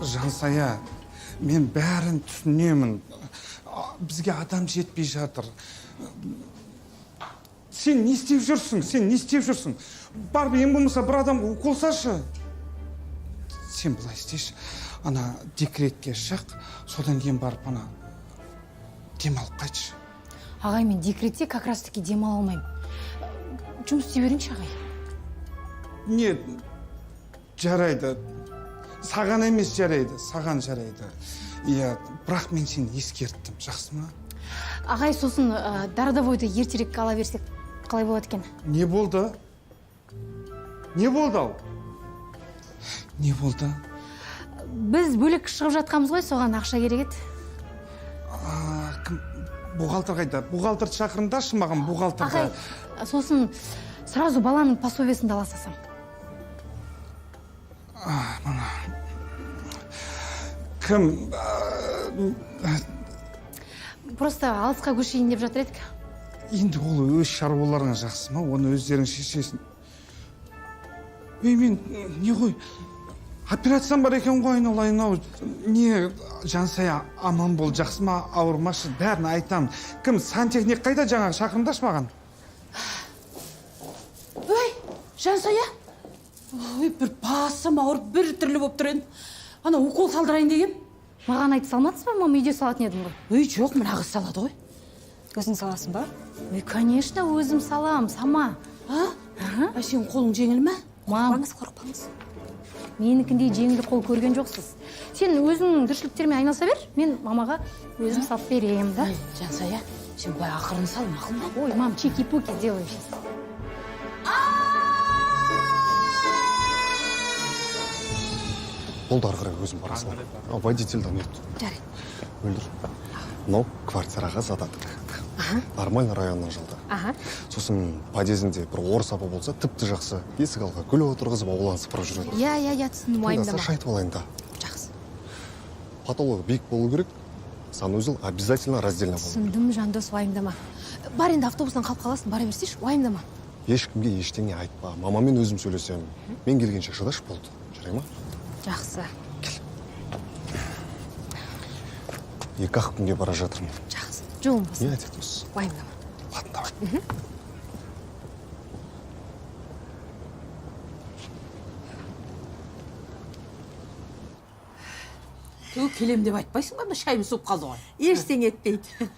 Speaker 16: Жансая, мен бәрін түсінемін. Бізге адам жетпей жатыр. Сен не істеп жүрсің? Барып ең болмаса бір адамға укол салшы. Сен былай істеші. Ана декретке шық, содан кейін барып ана демалып қайтшы.
Speaker 3: Ағай, мен декретте как раз таки демала алмаймын. Жұмыс істей беріңші, ағай.
Speaker 16: Не, жарайды. Саған емес жарайды, саған жарайды. Иә, бірақ мен сені ескерттім, жақсы ма?
Speaker 3: Ағай, сосын дардавойды ертерек ала берсек қалай болады екен?
Speaker 16: Не болды? Не болды ал? Не болды?
Speaker 3: Біз бөлек шығып жатқанбыз ғой, соған ақша керек еді.
Speaker 16: Кім? Бухгалтер қайда? Бухгалтерді шақырыңдаршы маған, бухгалтерді.
Speaker 3: Ағай, сосын сразу баланың пособиесін ала салсам.
Speaker 16: Мана. Кім?
Speaker 3: Просто алысқа көшейін деп жатыр едік.
Speaker 16: Енді ол өз шаруаларыңа жақсы ма? Оны өздерің шешесін. Мен не ғой? Операциям бар екен ғой, айналайын-ау. Не, Жансая, аман бол, жақсы ма, ауырмашы, бәрін айтам. Кім, сантехник қайда жаңағы шақырыңдаршы маған?
Speaker 2: Ой, Жансая. Ой, бір басым ауырып, бір түрлі болып тұр енді. Ана укол салдырайын деген.
Speaker 3: Маған айтып салмадыңыз ба, мама үйде салатын едім ғой.
Speaker 2: Ой, жоқ, мына қыз салады ғой.
Speaker 3: Өзің саласың ба? Ой, конечно, өзім салам, сама.
Speaker 2: Сен қолың жеңіл ме?
Speaker 3: Қорықпаңыз. Менікіндей жеңіл қол көрген жоқсыз. Сен өзің тіршіліктермен айналса бер, мен мамаға өзім салып берем, да?
Speaker 2: Жансая, сен бай ақырын сал, мақұл ма?
Speaker 3: Ой, мам, чики-пуки сделаем сейчас.
Speaker 12: Болды, ары қарай өзім бара салам. Водительді нет.
Speaker 3: Жарайды.
Speaker 12: Мөлдір. Мынау квартираға задаток. Нормально районнан жылды. Сосын подъездінде бір орыс апа болса, тіпті жақсы. Есік алға гүл отырғызып, ауланы сыпырып жүреді.
Speaker 6: Иә, түсіндім, уайымдама.
Speaker 12: Тыңдаса шайтып алайын да.
Speaker 6: Жақсы.
Speaker 12: Патолог биік болу керек. Санузел обязательно раздельно болу.
Speaker 6: Түсіндім, Жандос, уайымдама. Бар енді автобустан қалып қаласың, бара берсейші, уайымдама.
Speaker 12: Ешкімге ештеңе айтпа. Мамамен өзім сөйлесем. Мен келгенше шыдаш болды. Жарай ма?
Speaker 6: Жақсы.
Speaker 12: 2-ақ күнге бара жатырмын.
Speaker 6: Жақсы, жолың болсын.
Speaker 12: Не айтады осы?
Speaker 6: Уайымдама.
Speaker 12: Ладно, давай.
Speaker 2: Ту келем деп айтпайсың ба? Шайым суып қалды ғой.
Speaker 8: Ештеңе етпейді.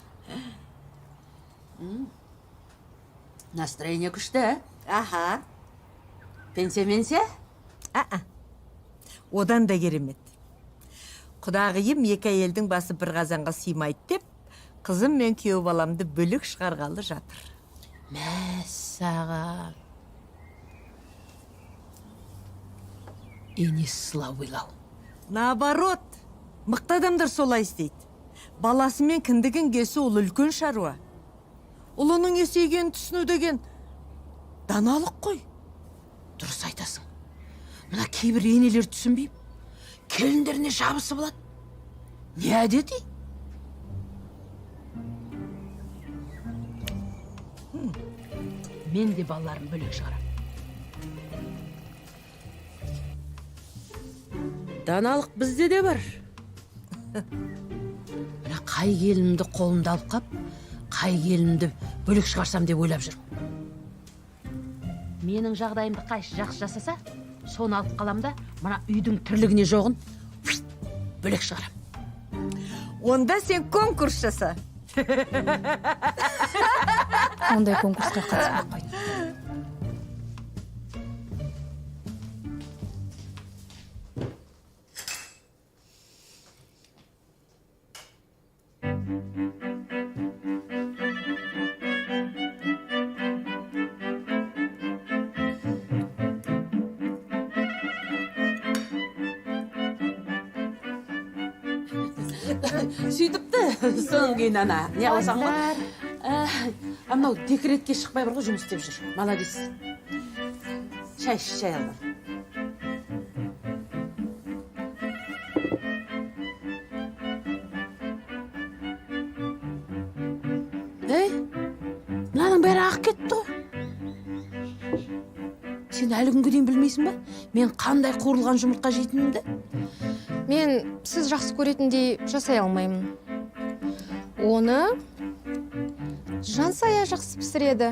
Speaker 2: Настроение күшті,
Speaker 8: Аха.
Speaker 2: Пенсия?
Speaker 8: Одан да керемет. Құдағиым екі әйелдің басы бір қазанға сыймайды деп, қызым мен күйеу баламды бөлек шығарғалы жатыр.
Speaker 2: Мәссаған. Ені слабылау.
Speaker 8: Наоборот, мықты адамдар солай істейді. Баласымен кіндігін кесу ол үлкен шаруа. Ұлының есейгенін түсіну деген даналық қой.
Speaker 2: Дұрыс айтасың. Мына кейбір енелер түсінбейм. Келіндеріне жабысы болады. Не әдеті? Мен де балаларым бөлек шығарам. Даналық бізде де бар. Мына қай келінімді қолымда алып қап, қай келінімді бөлек шығарсам деп ойлап жүрмін. Менің жағдайымды қайшы жақсы жасаса, соны алып қалам да, мына үйдің тірлігіне жоғын бөлек шығарам.
Speaker 8: Онда сен конкурс жаса.
Speaker 3: Ондай конкурсқа қатыспай қойды.
Speaker 2: Сөйтіпті, соң кейін ана, не қылсам ғой? Анау декретке шықпай бір ғой жұмыс істеп жүр. Молодец. Шай алдым. Мынаның бәрі ақ кетті ғой. Сен әлі күнге дейін білмейсің ба? Мен қандай қуырылған жұмыртқа жейтінімді?
Speaker 6: Мен сіз жақсы көретіндей жасай алмаймын. Оны Жансая жақсы пісіреді.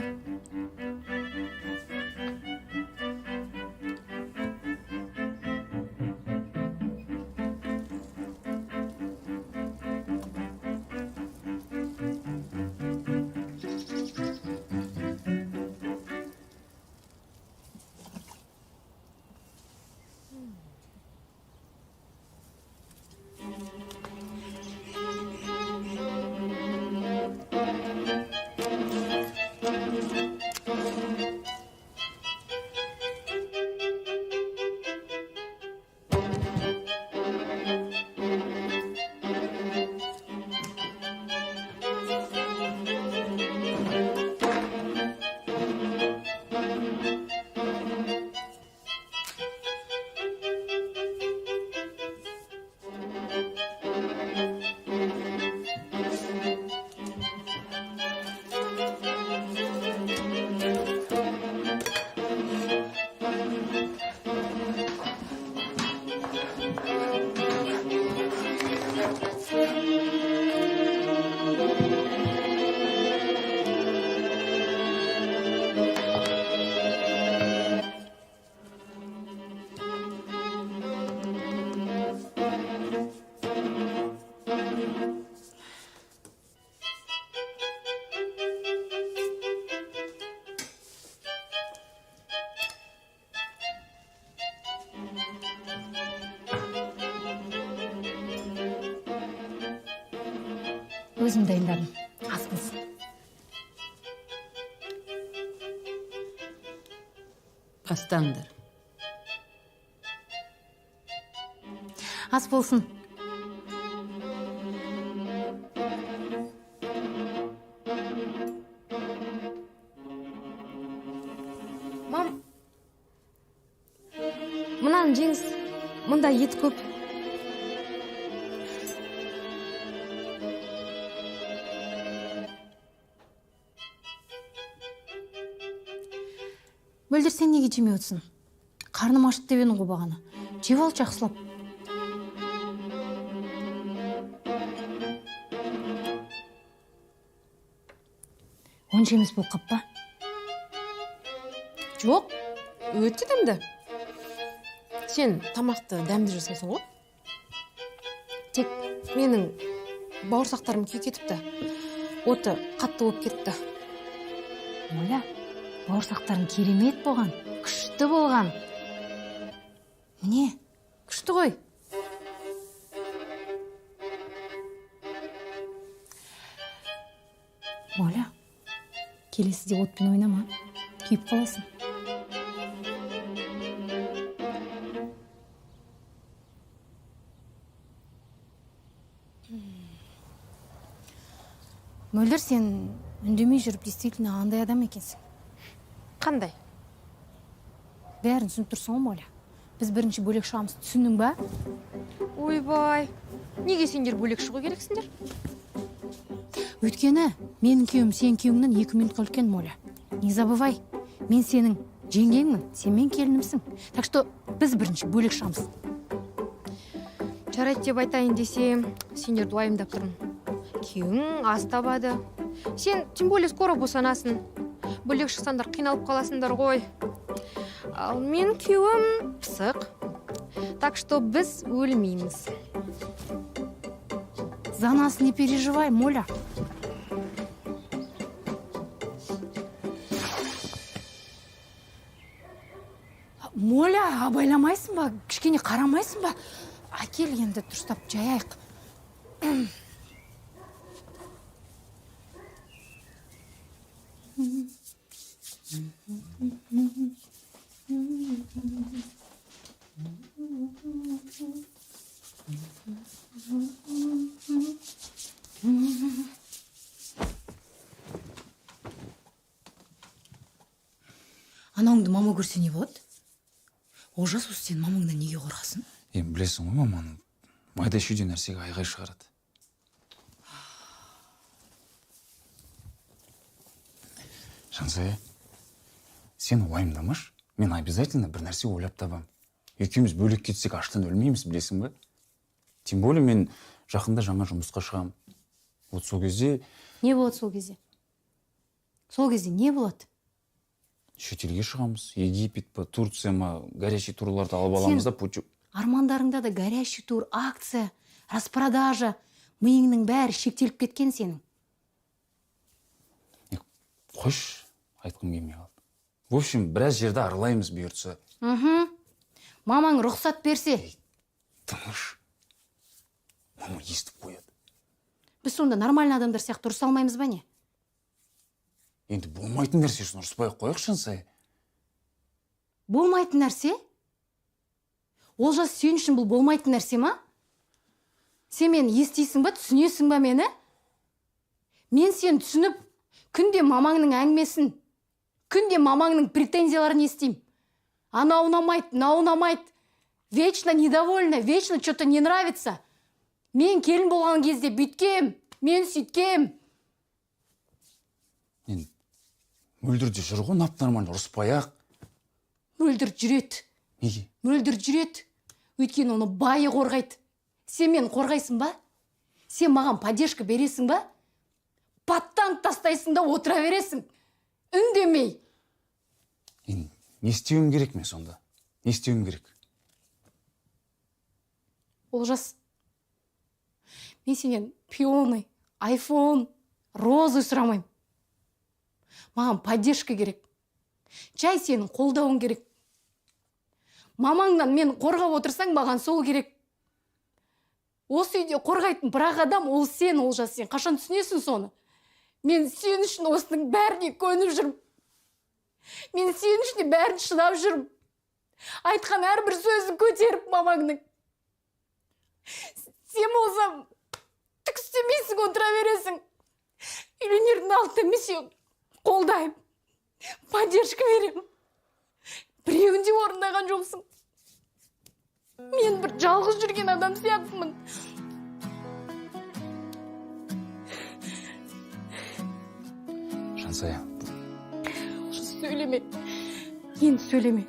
Speaker 3: Өзім дайындадым. Ас болсын.
Speaker 2: Бастаңдар.
Speaker 3: Ас болсын.
Speaker 6: Мам, мынаны жеңіз. Мында ет көп.
Speaker 3: Мөлдір, сен неге жемей отырсың? Қарным ашық деп едің ғой бағана. Жеп ал жақсылап. онша емес болып қап па?
Speaker 6: Жоқ, өте дәмді. Сен тамақты дәмді жасайсың ғой? Тек менің бауырсақтарым күйіп кетіпті. Оты қатты болып кетті.
Speaker 3: Оля, бауырсақтарың керемет болған, күшті болған. Міне, күшті ғой. Оля, келесіде отпен ойнама, күйіп қаласың. Мөлдір, сен үндемей жүріп, действительно андай адам екенсің.
Speaker 6: Қандай?
Speaker 3: Бәрін түсініп тұрсың ғой, Оля. Біз бірінші бөлек шығамыз, түсіндің ба?
Speaker 6: Ойбай, неге сендер бөлек шығу керексіңдер?
Speaker 3: Өйткені менің күйеуім сен күйеуіңнен 2 минутқа үлкен, Оля. Не забывай, мен сенің жеңгеңмін, сен мен келінімсің. Так что біз бірінші бөлек шығамыз.
Speaker 6: Жарайды деп айтайын десем, сендерді уайымдап тұрмын. Күйеуің ас табады. Сен тем более скоро босанасың. Бөлек шықсандар қиналып қаласыңдар ғой. Ал мен күйеуім пысық. Так что біз өлмейміз.
Speaker 3: За нас не переживай, Моля. Моля, абайламайсың ба? Кішкене қарамайсың ба? Әкел енді дұрыстап жаяйық. Анауыңды мама көрсе не болады? Олжас, осы сен мамаңнан неге қорқасың?
Speaker 5: Білесің ғой, маманың майда шүйде нәрсеге айғай шығарады. Жансая, сен уайымдамаш, мен обязательно бір нәрсе ойлап табам. Екеуміз бөлек кетсек аштан өлмейміз, білесің бе? Тем более мен жақында жаңа жұмысқа шығам. Вот сол кезде...
Speaker 3: Не болады сол кезде? Сол кезде не болады?
Speaker 5: Шетелге шығамыз, Египет па, Турция ма, горячий турларды алып аламыз да пучу.
Speaker 3: Армандарыңда да горячий тур, акция, распродажа, миыңның бәрі шектеліп кеткен сенің.
Speaker 5: Қош, айтқым келмей қалды. В общем, біраз жерді аралаймыз бұйыртса.
Speaker 3: Мамаң рұқсат берсе.
Speaker 5: Тыныш. Мама естіп қояды.
Speaker 3: Біз сонда нормальный адамдар сияқты ұрыса алмаймыз ба не?
Speaker 5: Енді болмайтын нәрсесін ұрыспай қояқ, Жансая.
Speaker 3: Болмайтын нәрсе? Олжас, сен үшін бұл болмайтын нәрсе ма? Сен мені естисің ба, түсінесің ба мені? Мен сен түсініп, күнде мамаңның әңгімесін, күнде мамаңның претензияларын естеймін. Она унамайды, мынау унамайды. Вечно недовольна, вечно что-то не нравится. Мен келін болған кезде бүйткем, мен сөйткем.
Speaker 5: Мөлдірде жүр ғой, нап нормально ұрыспай-ақ.
Speaker 3: Мөлдір жүреді.
Speaker 5: Неге?
Speaker 3: Мөлдір жүреді. Өйткені оны байы қорғайды. Сен мені қорғайсың ба? Сен маған поддержка бересің ба? Паттан тастайсың да отыра бересің. Үндемей.
Speaker 5: Не істеуім керек мен сонда? Не істеуім керек?
Speaker 3: Олжас, мен сенен пионы, айфон, розы сұрамайым. Маған поддержка керек. Жай сенің қолдауың керек. Мамаңнан мен қорғап отырсаң, маған сол керек. Осы үйде қорғайтын бірақ адам ол сен, Олжас, сен. Қашан түсінесің соны? Мен сен үшін осының бәріне көніп жүрмін. Мен сен үшін бәрін шыдап жүрмін. Айтқан әрбір сөзін көтеріп мамаңның. Сен болсам түк істемейсің, отыра бересің. Үйленердің алдында мен сен қолдайым. Поддержка беремін. Біреуін де орындаған жоқсың. Мен бір жалғыз жүрген адам сияқтымын.
Speaker 5: Жансая.
Speaker 3: Сөйлеме. Енді сөйлеме.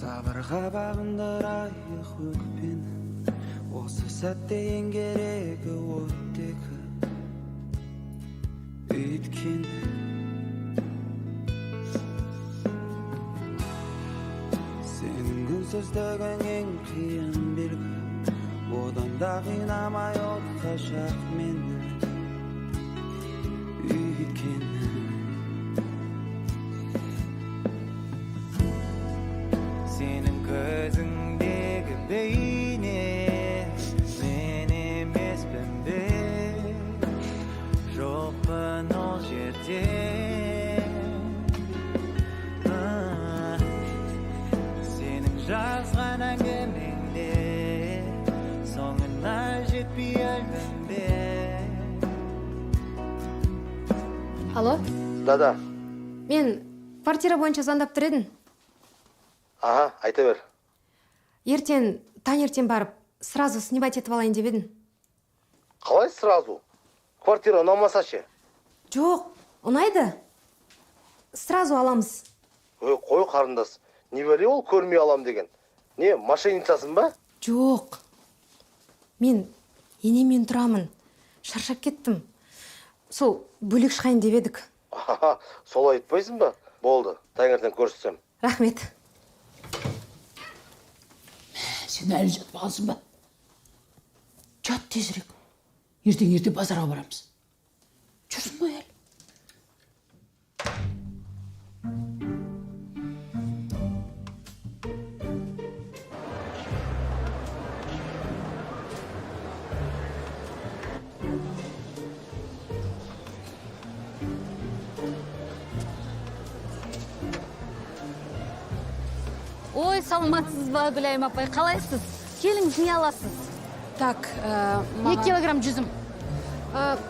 Speaker 14: Сабырға бағындырайық өкпені, осы сәтте ең керегі оттек. іздеген ең қиын белгі, одан да қинамай отқа шақ мені өйткені сенің көзіңдегі бейне мен емеспін бе, жоқпын ол жерде. Сенің жазған әңгімеңде соңына жетпей өлдім бе.
Speaker 6: Алло,
Speaker 12: Да.
Speaker 6: мен квартира бойынша звондап тұр едім.
Speaker 12: Аха, айта бер.
Speaker 6: Ертең, таңертең барып, сразу снимать етіп алайын деп едім.
Speaker 12: Қалай сразу? Квартира ұнамаса ше?
Speaker 6: Жоқ, ұнайды. Сразу аламыз.
Speaker 12: Қой қарындас, не бәле ол көрмей алам деген? Не, мошенницасың ба?
Speaker 6: Жоқ. Мен енемен тұрамын. Шаршап кеттім. Сол бөлек шығайын деп едік.
Speaker 12: Солай айтпайсың ба? Болды, таңертең көрсетсем.
Speaker 6: Рахмет.
Speaker 2: Сен әлі жатпағансың ба? Жат тезірек. Ертең базарға барамыз. Жүрсің ғой әлі.
Speaker 1: Ой, саламатсыз ба, Гүлайым апай, қалайсыз? Келіңіз, не аласыз?
Speaker 3: Так,
Speaker 6: 2 килограмм жүзім.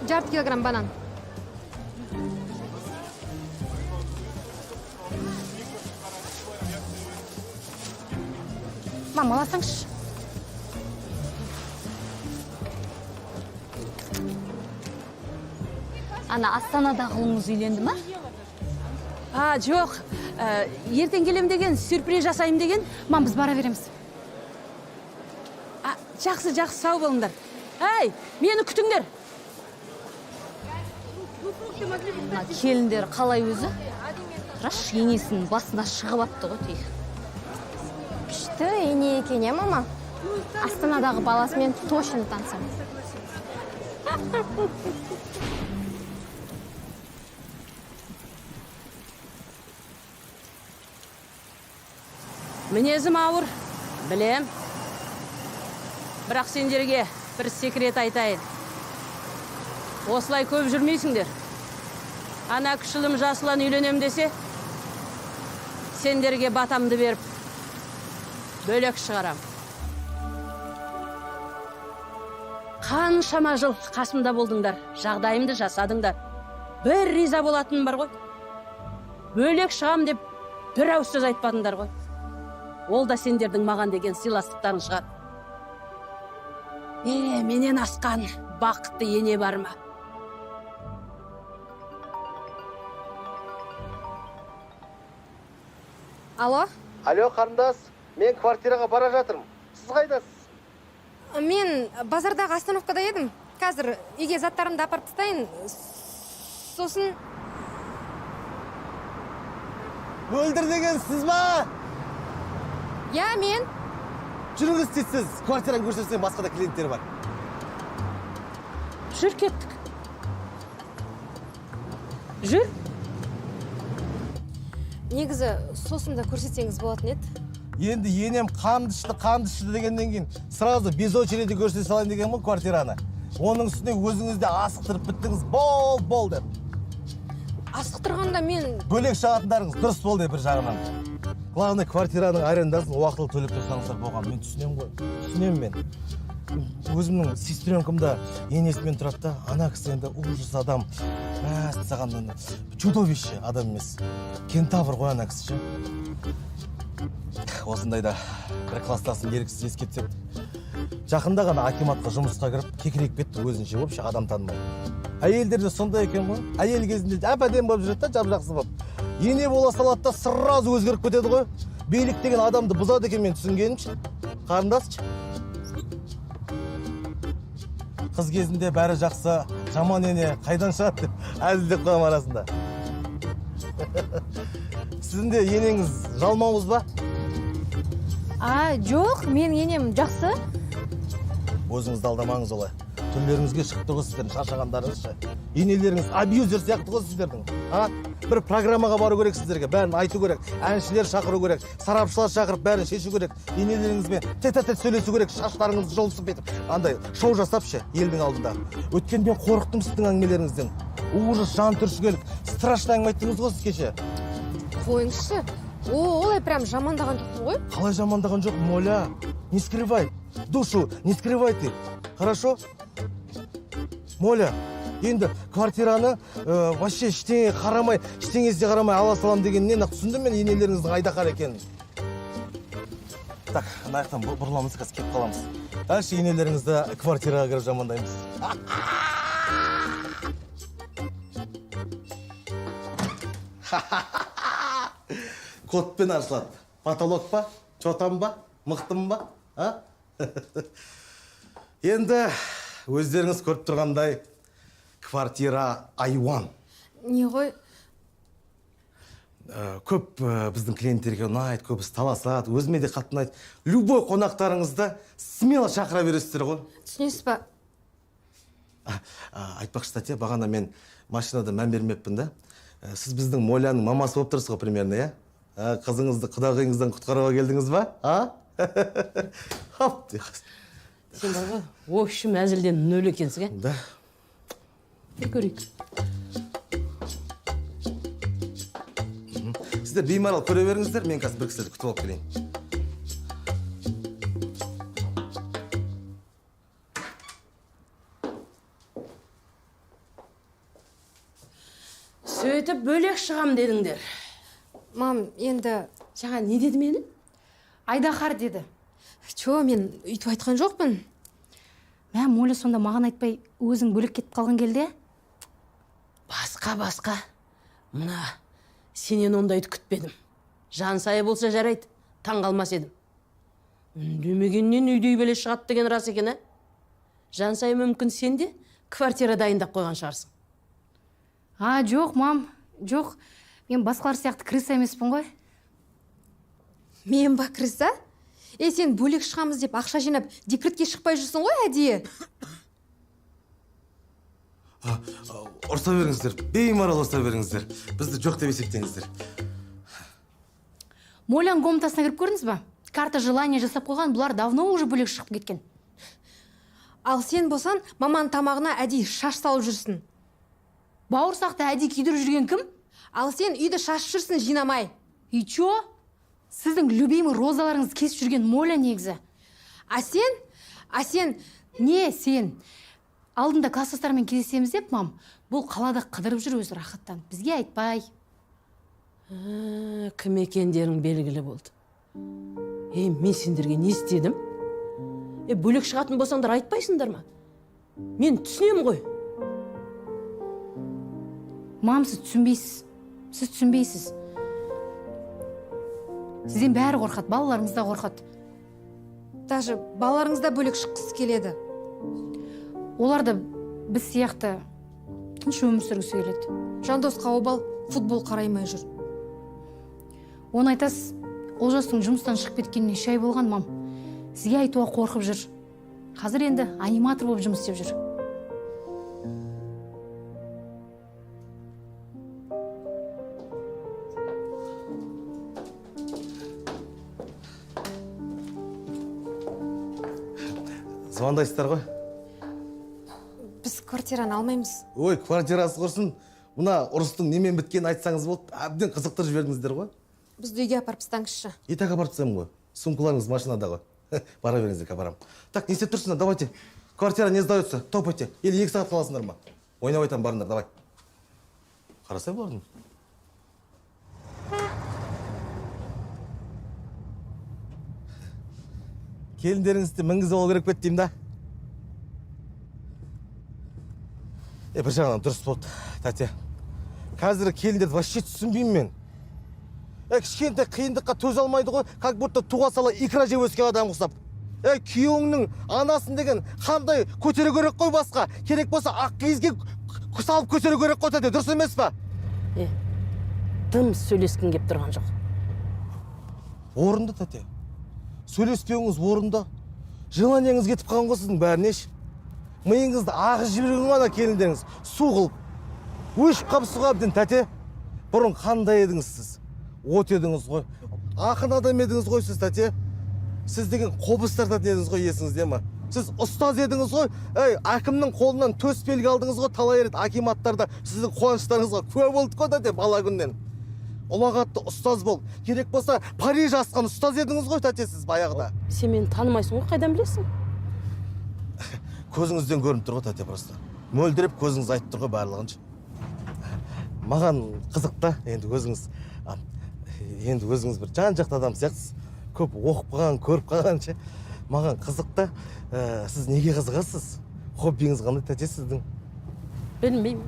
Speaker 6: Жарты килограмм банан.
Speaker 3: мам, аласаңшы.
Speaker 1: Ана Астанадағы ұлыңыз үйленді ма?
Speaker 2: Жоқ. Ертең келем деген, сюрприз жасайым деген.
Speaker 3: Мам, біз бара береміз.
Speaker 2: Жақсы, сау болыңдар. Әй, мені күтіңдер.
Speaker 1: Келіндер қалай өзі? Раш енесінің басына шығып атты ғой тей.
Speaker 6: Күшті ене екен, мама. Астанадағы баласымен точно танысам.
Speaker 2: Мінезім ауыр, білем. Бірақ сендерге бір секрет айтайын. Осылай көп жүрмейсіңдер. Ана кішілім жасылан үйленем десе, сендерге батамды беріп, бөлек шығарам. Қаншама жыл қасымда болдыңдар, жағдайымды жасадыңдар. Бір риза болатыным бар ғой. Бөлек шығам деп бір ауыз сөз айтпадыңдар ғой. Ол да сендердің маған деген сыйластықтарың шығар. Менен асқан бақытты ене бар ма?
Speaker 6: Алло?
Speaker 12: Алло, қарындас, мен квартираға бара жатырмын. Сіз қайдасыз?
Speaker 6: Мен базардағы остановкада едім. Қазір үйге заттарымды апарып тастайын. Сосын...
Speaker 17: Өлдір деген сіз ба?
Speaker 6: Я, мен.
Speaker 17: Жүріңіз тезсіз, квартираны көрсетсем басқа да клиенттер бар.
Speaker 2: Жүр, кеттік. Жүр.
Speaker 6: Негізі сосымда көрсетсеңіз болатын еді.
Speaker 17: Енді енем қандышты дегеннен кейін сразу без очереди көрсете салайын деген бұл квартираны. Оның үстіне өзіңізде асықтырып біттіңіз, бол деп.
Speaker 6: Асықтырғанда мен...
Speaker 17: Бөлек шығатындарыңыз дұрыс болды бір жағынан. Главное, квартираның арендасын уақытылы төлеп тұрсаңыздар болған. Мен түсінем мен. Өзімнің сестренкамда енесімен тұрады да, ана кісі енді ужас адам. Саған чудовище адам емес. Кентавр ғой ана кісі. Осындайда бір класстасын еріксіз ескетсек. Жақында ғана акиматқа жұмысқа кіріп, кекірек кетті өзінше вообще адам танымай. Әйелдер де сондай екен ғой. Әйел кезінде әп-әдем болып жүреді да, жап-жақсы болып. Ене бола салады да сразу өзгеріп кетеді ғой. Билік деген адамды бұзады екен мен түсінгенімше. Қарындасшы. Қыз кезінде бәрі жақсы, жаман ене қайдан шығады деп әзілдеп қойған арасында. Сіздің де енеңіз жалмауыз ба?
Speaker 6: Жоқ, менің енем жақсы.
Speaker 17: Өзіңізді алдамаңыз олай. Түрлеріңізге шықты ғой сіздердің шаршағандарыңызшы. Енелеріңіз абьюзер сияқты ғой сіздердің. Бір программаға бару керек сіздерге, бәрін айту керек, әншілер шақыру керек, сарапшылар шақырып бәрін шешу керек, енелеріңізбен тет-а-тет сөйлесу керек, шаштарыңызды жолсып етіп, андай шоу жасапшы елдің алдында. Өткен мен қорықтым сіздің әңгімелеріңізден. Ужас, жан түршігерлік, страшно әңгіме айттыңыз ғой сіз кеше.
Speaker 6: Қойыңызшы. Олай прям жамандаған жоқпын ғой.
Speaker 17: Қалай жамандаған жоқ, Моля? Не скрывай. Душу не скрывай ты. Хорошо? Моля, енді квартираны вообще ештеңе қарамай, ештеңесіне қарамай ала салам дегеннен ақ түсіндім мен енелеріңіздің айдақар екенін. Так, ана жақтан бұрыламыз, қазір келіп қаламыз. Дальше енелеріңізді квартираға кіріп жамандаймыз. Кодпен ашылады. Потолок па? Чотам ба? Мықтым ба? Енді өздеріңіз көріп тұрғандай квартира айуан.
Speaker 6: Не ғой?
Speaker 17: Көп біздің клиенттерге ұнайды, көбісі таласады, өзіме де қатты ұнайды. Любой қонақтарыңызды смело шақыра бересіздер ғой.
Speaker 6: Түсінесіз ба?
Speaker 17: Айтпақшы, Татья, бағана мен машинада мән бермеппін да. Сіз біздің Моляның мамасы болып тұрсыз ғой примерно, иә? Қызыңызды құдағиыңыздан құтқаруға келдіңіз ба?
Speaker 2: Сен бар ғой, о үшім әзілден нөл екенсің, ә?
Speaker 17: Да.
Speaker 2: Көрейік.
Speaker 17: Сіздер беймарал көре беріңіздер, мен қазір бір кісілерді күтіп алып келейін.
Speaker 2: Сөйтіп бөлек шығам дедіңдер.
Speaker 6: Мам, енді...
Speaker 2: Жаңа не деді мені?
Speaker 3: Айдахар деді.
Speaker 6: Чо, мен үйтіп айтқан жоқпын.
Speaker 3: Моля сонда маған айтпай, өзің бөлек кетіп қалған келді?
Speaker 2: Басқа. Мына, сенен ондайды күтпедім. Жансайы болса жарайды, таң қалмас едім. Үндемегеннен үйдей бөле шығады деген рас екен, ә? Жансайы мүмкін сен де квартира дайындап қойған шығарсың.
Speaker 3: Жоқ, мам, жоқ. Мен басқалар сияқты крыса емеспін ғой.
Speaker 6: Мен ба крыса? Сен бөлек шығамыз деп ақша жинап, декретке шықпай жүрсің ғой, әдейі.
Speaker 17: Ұрса беріңіздер, беймарал ұрса беріңіздер. Бізді жоқ деп есептеңіздер.
Speaker 3: Моляның комнатасына кіріп көрдіңіз ба? Карта желания жасап қойған, бұлар давно уже бөлек шығып кеткен.
Speaker 6: Ал сен болсан, маманың тамағына әдейі шаш салып жүрсің.
Speaker 3: Бауырсақты әдейі күйдіріп жүрген кім?
Speaker 6: Ал сен үйді шашып жүрсің жинамай.
Speaker 3: И чо? Сіздің любимый розаларыңыз кесіп жүрген Моля негізі.
Speaker 6: А сен?
Speaker 3: Не сен? Алдында класстастармен кездесеміз деп, мам, бұл қалада қыдырып жүр өзі рахаттан. Бізге айтпай.
Speaker 2: Кім екендерің белгілі болды. Мен сендерге не істедім? Бөлек шығатын болсаңдар айтпайсыңдар ма? Мен түсінем ғой.
Speaker 3: Мам, сіз түсінбейсіз. Сіз түсінбейсіз. Сізден бәрі қорқады, балаларыңыз да қорқады.
Speaker 6: Даже балаларыңыз да бөлек шыққысы келеді.
Speaker 3: Олар да біз сияқты тыныш өмір сүргісі келеді.
Speaker 6: Жандосқа обал футбол қараймай жүр.
Speaker 3: Оны айтасыз, Олжастың жұмыстан шығып кеткеніне шай болған, мам. Сізге айтуға қорқып жүр. Қазір енді аниматор болып жұмыс істеп жүр.
Speaker 17: Звондайсыздар ғой?
Speaker 6: Біз квартираны алмаймыз.
Speaker 17: Ой, квартирасы құрсын. Мұна ұрыстың немен біткенін айтсаңыз болды, әбден қызықтырып жібердіңіздер ғой?
Speaker 6: Бізді үйге апарып тастаңызшы.
Speaker 17: Итак, апарып тастаймын ғой. Сумкаларыңыз машинада ғой. Бара беріңіздер, апарам. Так, не істеп тұрсыңдар, давайте. Квартира не сдается, топайте. Или 2 сағат қаласыңдар ма? Ойнап айтам, барыңдар, давай. Қарасай бардың. Келіндеріңізді мінгізіп алу керек бет деймін да. Бір жағынан дұрыс болды, Татья. Қазір келіндерді вообще түсінбеймін мен. Кішкентай қиындыққа төзе алмайды ғой, как будто туға сала икра жеп өскен адам ұқсап. Күйеуіңнің анасын деген қандай көтере керек қой басқа. Керек болса ақ киізге салып көтере керек қой, Татья, дұрыс емес па?
Speaker 2: Тым сөйлескің кеп тұрған жоқ.
Speaker 17: Орынды, Татья. сөйлеспеуіңіз орында. Желанияңыз кетіп қалған ғой сіздің бәріне. Миыңызды ағыз жіберген ғой ана келіндеріңіз. Су қылып. Өшіп қапсыға әбден тәте. Бұрын қандай едіңіз сіз? От едіңіз ғой. Ақын адам едіңіз ғой сіз тәте. Сіз деген қобыз тартатын едіңіз ғой есіңізде ма? Сіз ұстаз едіңіз ғой. Әкімнің қолынан төс белгі алдыңыз ғой. Талай рет акиматтарда сіздің қуаныштарыңызға куә болдық қой тәте бала күннен. Ұлағатты ұстаз бол. Керек болса Париж асқан ұстаз едіңіз ғой тәте сіз баяғыда.
Speaker 13: Сен мені танымайсың ғой, қайдан білесің?
Speaker 17: Көзіңізден көрініп тұр ғой тәте просто. Мөлдіреп көзіңіз айтып тұр ғой барлығынша. Маған қызық та, енді өзіңіз бір жан-жақты адам сияқтысыз. Көп оқып қалған, көріп қалғанша. Маған қызық та, сіз неге қызығасыз? Хоббиіңіз қандай тәте сіздің?
Speaker 13: Білмеймін.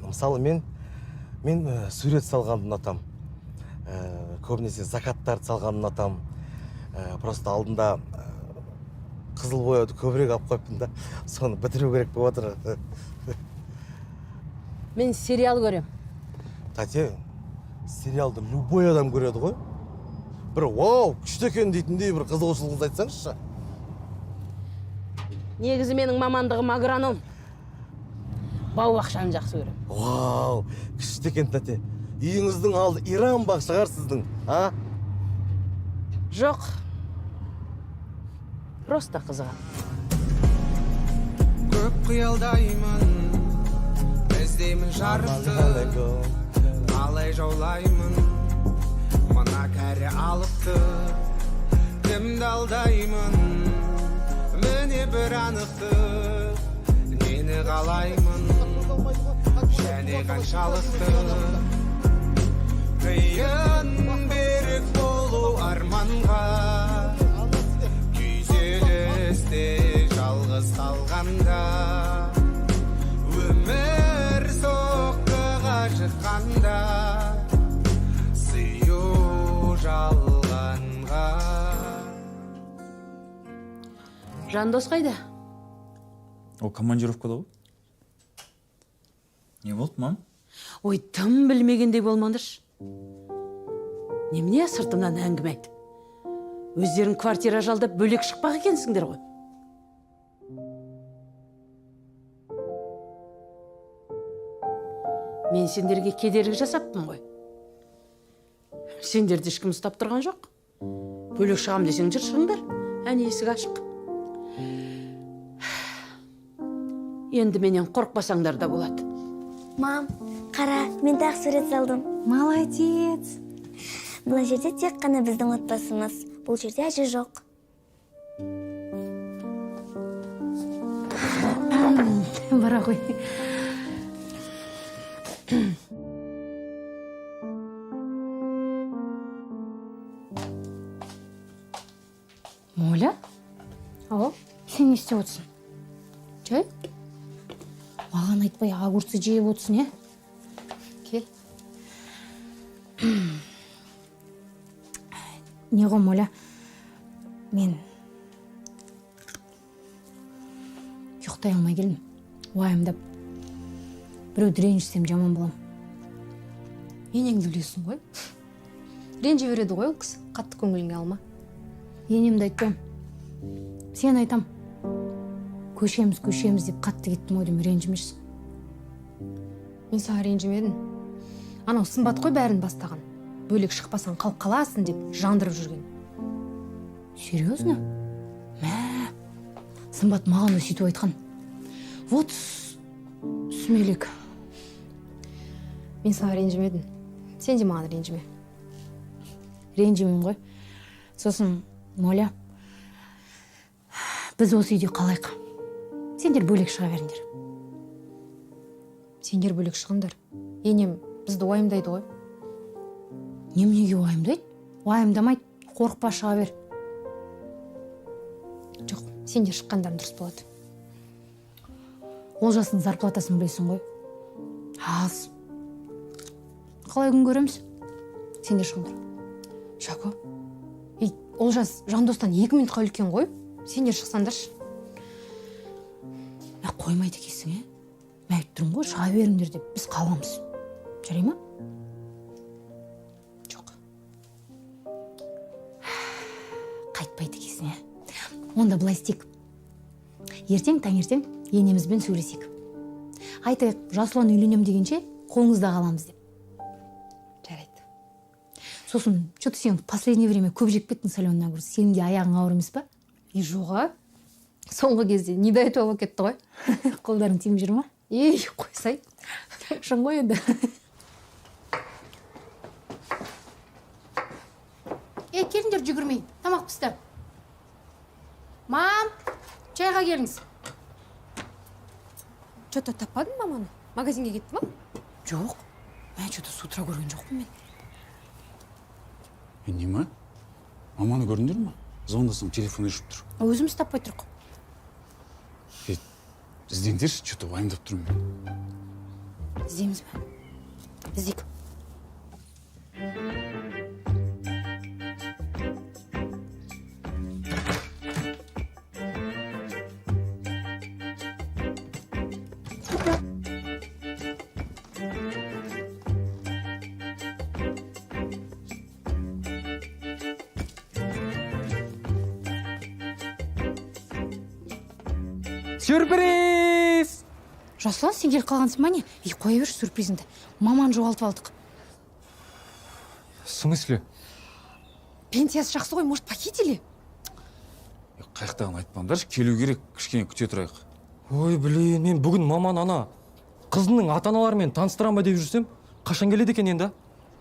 Speaker 17: Мысалы мен сурет салғанды ұнатам. Көбінесе закаттарды салғанды ұнатам. Просто алдында қызыл бояуды көбірек алып қойыппын да, соны бітіру керек болып отыр.
Speaker 13: Мен сериал көрем.
Speaker 17: Тәте, сериалды любой адам көреді ғой. Бір вау, күшті екен дейтіндей бір қызығушылығыңызды айтсаңызшы.
Speaker 13: Негізі менің мамандығым агроном. Бау бақшаны жақсы көрем.
Speaker 17: Вау, күшті екен тәте. Үйіңіздің алды Иран бақ шығар сіздің, а?
Speaker 13: Жоқ. Просто қызығам.
Speaker 18: Көп қиялдаймын, іздеймін жарықты, қалай жаулаймын, мына кәрі алыпты. Кімді алдаймын, міне бір анықты, нені қалаймын, және қаншалықты. Қиын берік болу арманға, күйзелісте жалғыз қалғанда, өмір соққыға шыққанда, сыю жалғанға.
Speaker 2: Жандос қайда?
Speaker 5: Ол командировкада ғой. Не болды, мам?
Speaker 2: Ой, тым білмегендей болмаңдаршы. Немене сыртымнан әңгіме айтып? Өздерің квартира жалдап бөлек шықпақ екенсіңдер ғой. Мен сендерге кедергі жасаппын ғой. Сендерді ешкім ұстап тұрған жоқ. Бөлек шығам десеңдер шығыңдар. Әне есік ашық. Енді менен қорықпасаңдар да болады.
Speaker 11: Мам, қара, мен тағы сурет салдым.
Speaker 3: Молодец.
Speaker 11: Бұл жерде тек қана біздің отбасымыз. Бұл жерде әже жоқ.
Speaker 3: Бара ғой. Моля? Ау, сен не істеп отырсың? Жай? Маған айтпай огурцы жеп отырсың, е? Кел. Не ғой, Моля? Мен ұйықтай алмай келдім. Уайымдап. Біреуді ренжісем жаман болам. Енеңді білесің ғой. Ренжи береді ғой ол кісі. Қатты көңіліңе алма. Енемді айтпаймын. Сен айтам. Көшеміз деп қатты кеттім ғой, демей ренжімешсің. Мен саған ренжімедім. Анау Сымбат қой бәрін бастаған. Бөлек шықпасаң қалып қаласың деп жандырып жүрген. Серьезно? Мә, Сымбат маған өсетіп айтқан. Вот сүмелек. Мен саған ренжімедім. Сен де маған ренжіме. Ренжімеймін ғой. Сосын, Моля, біз осы үйде қалайық? Сендер бөлек шыға беріңдер. Сендер бөлек шығыңдар. Енем бізді уайымдайды ғой. Неменеге уайымдайды? Уайымдамайды, қорықпа, шыға бер. Жоқ, сендер шыққандарың дұрыс болады. Олжастың зарплатасын білесің ғой. Аз. Қалай күн көреміз? Сендер шығыңдар. Шако, Олжас Жандостан 2 минутқа үлкен ғой. Сендер шықсандаршы. Қоймайды екенсің, е? Мен айтып тұрмын ғой, шыға беріңдер деп, біз қаламыз. Жарай ма? Жоқ. онда былай істейік. Ертең таңертең енемізбен сөйлесейік. Айтайық, Жасұлан үйленем дегенше қолыңызда қаламыз деп. Жарайды. Сосын, что-то сен в последнее время көп жеп кеттің соленый огурец. Сенің де аяғың ауыр емес па? Жоға. Соңғы кезде не до этого болып кетті ғой. Қолдарың тиіп жүр ма? Ей, қойсай. Шын ғой енді. Келіңдер жүгірмей. Тамақ пісті. Мам, чайға келіңіз. Что-то таппадың маманы? Магазинге кетті ма? Жоқ. Мен что-то с утра көрген жоқпын мен.
Speaker 5: Нема? Маманы көрдіңдер ма? Звондасам, телефон өшіп тұр.
Speaker 3: Өзіміз таппай тұрық.
Speaker 5: Іздеңдерші, что-то уайымдап тұрмын мен.
Speaker 3: Іздейміз бе? Іздейік.
Speaker 19: Сюрприз!
Speaker 3: Жасұлан, сен келіп қалғансың ба не? Қоя берші сюрпризіңді. Маманы жоғалтып алдық.
Speaker 19: В смысле?
Speaker 3: Пенсиясы жақсы ғой, может, похитили?
Speaker 5: Қаяқтағын айтпаңдаршы, келу керек, кішкене күте тұрайық.
Speaker 19: Ой, блин, мен бүгін маман ана қызының ата-аналарымен таныстырам ба деп жүрсем, қашан келеді екен енді?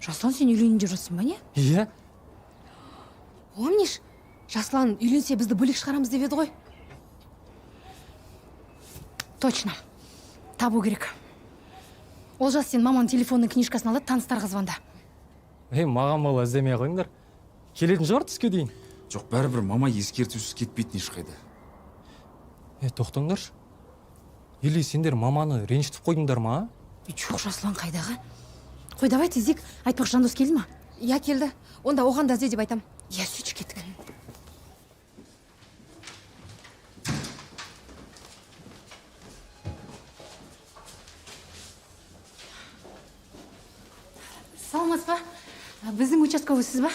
Speaker 3: Жасұлан, сен үйленейін деп жүрсің ба не?
Speaker 19: Иә.
Speaker 3: Помнишь, Жасұлан үйленсе бізді бөлек шығарамыз деп еді ғой? Точно. Табу керек. Олжас, сен маманың телефонның книжкасын алып, таныстарға звонда.
Speaker 19: Маған мала іздемей қойыңдар. Келетін шығар түске дейін.
Speaker 5: Жоқ, бәрібір мама ескертусіз кетпейтін ешқайда.
Speaker 19: Тоқтаңдаршы. Или сендер маманы ренжітіп қойдыңдар ма?
Speaker 3: Жоқ, Жасұлан қайдағы? Қой, давай тездек. Айтпақ, Жандос келді ма? Я, келді. Онда оған да ізде деп айтам. Я, сөйтші кеттік. Саламатсыз ба? Біздің участковый сіз ба?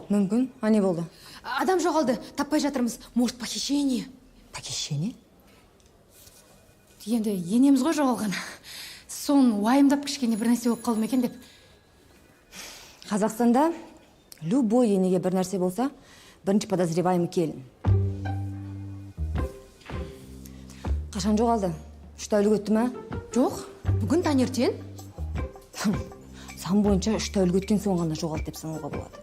Speaker 20: Мүмкін. А не болды?
Speaker 3: Адам жоғалды. Таппай жатырмыз. Может, похищение?
Speaker 20: Похищение?
Speaker 3: Енді енеміз ғой жоғалған. Сон уайымдап кішкене бір нәрсе болып қалды ма екен деп.
Speaker 20: Қазақстанда любой енеге бір нәрсе болса, бірінші подозреваемый келін. Қашан жоғалды? 3 тәулік өтті ма?
Speaker 3: Жоқ, бүгін таңертең.
Speaker 20: Сан бойынша 3 тәулік өткен соң ғана жоғалды деп санауға болады.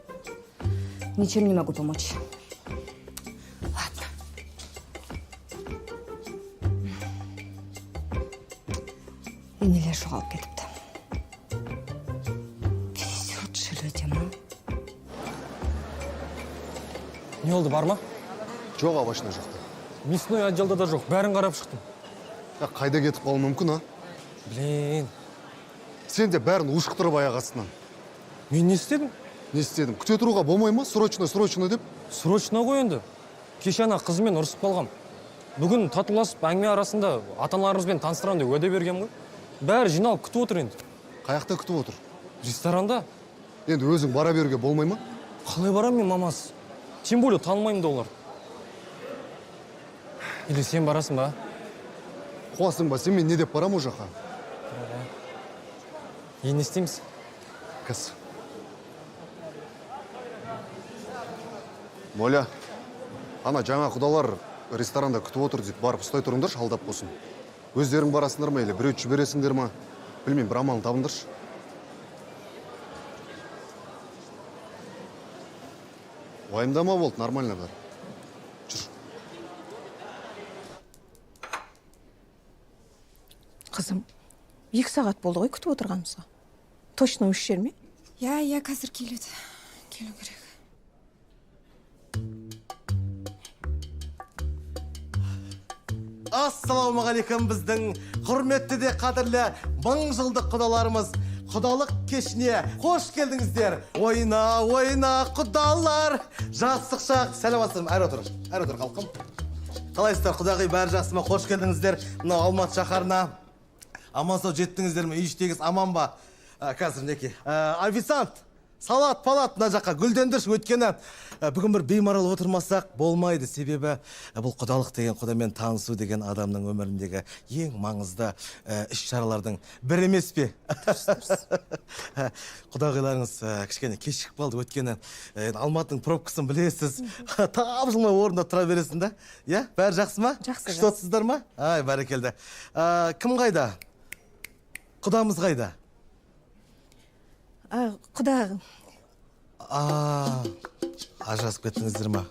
Speaker 20: Ничем не могу помочь.
Speaker 3: Ладно.
Speaker 20: Енелер жоғалып кетіпті. Везет же людям, а?
Speaker 19: Не oldu, бар ма?
Speaker 12: Жоқ, овощной жақта.
Speaker 19: Мясной отделда да жоқ, бәрін қарап шықтым.
Speaker 12: Қайда кетіп қалуы мүмкін, а?
Speaker 19: Блин.
Speaker 12: Сен де бәрін ушықтырып аяқ астынан.
Speaker 19: Мен не істедім?
Speaker 12: Не істедім? Күте тұруға болмай ма? Срочно деп?
Speaker 19: Срочно ғой енді. Кеше ана қызымен ұрысып қалғам. Бүгін татуласып әңгіме арасында ата-аналарымызбен таныстырам деп уәде берген ғой. Бәрі жиналып күтіп отыр енді.
Speaker 12: Қаяқта күтіп отыр?
Speaker 19: Ресторанда.
Speaker 12: Енді өзің бара беруге болмай ма?
Speaker 19: Қалай барам мен, мамасы? Тем более танымаймын да олар. Или сен барасың ба?
Speaker 12: Қуасың ба? Сен мен не деп барам о жаққа?
Speaker 19: Енді не істейміз?
Speaker 12: Кәс. Моля, ана жаңа құдалар ресторанда күтіп отыр деп барып ұстай тұрыңдаршы, алдап болсын. Өздерің барасыңдар ма, или біреу жібересіңдер ма? Білмеймін, бір амалын табыңдаршы. Уайымдама болды, нормально бар. Жүр.
Speaker 13: Қызым, 2 сағат болды ғой күтіп отырғанымызға. Точно үш жер ме?
Speaker 3: Я қазір келеді. Келу керек.
Speaker 17: Ассалаумағалейкум біздің құрметті де қадірлі 1000 жылдық құдаларымыз. Құдалық кешіне қош келдіңіздер. Ойна, ойна құдалар. Жастық шақ, сәлематсыздар. Әрі отыр қалқым. Қалайсыздар, құдағи, бәрі жақсы ма? Қош келдіңіздер. Мына Алматы шаһарына. Аман сау жеттіңіздер ме? Үй іштегіз аман ба? Қазір неке. Официант, салат палат мына жаққа гүлдендірші, өйткені бүгін бір беймарал отырмасақ болмайды. Себебі бұл құдалық деген, құдамен танысу деген адамның өміріндегі ең маңызды іс-шаралардың бірі емес пе? Құдағиларыңыз кішкене кешігіп қалды, өйткені Алматының пробкасын білесіз. Тапжылмай орында тұра бересің да? Иә, бәрі жақсы ма?
Speaker 13: Жақсы.
Speaker 17: Күшті отсыздар ма? Ай, бәрекелді. Кім қайда? Құдамыз қайда?
Speaker 13: Құда...
Speaker 17: Ажырасып кеттіңіздер ма?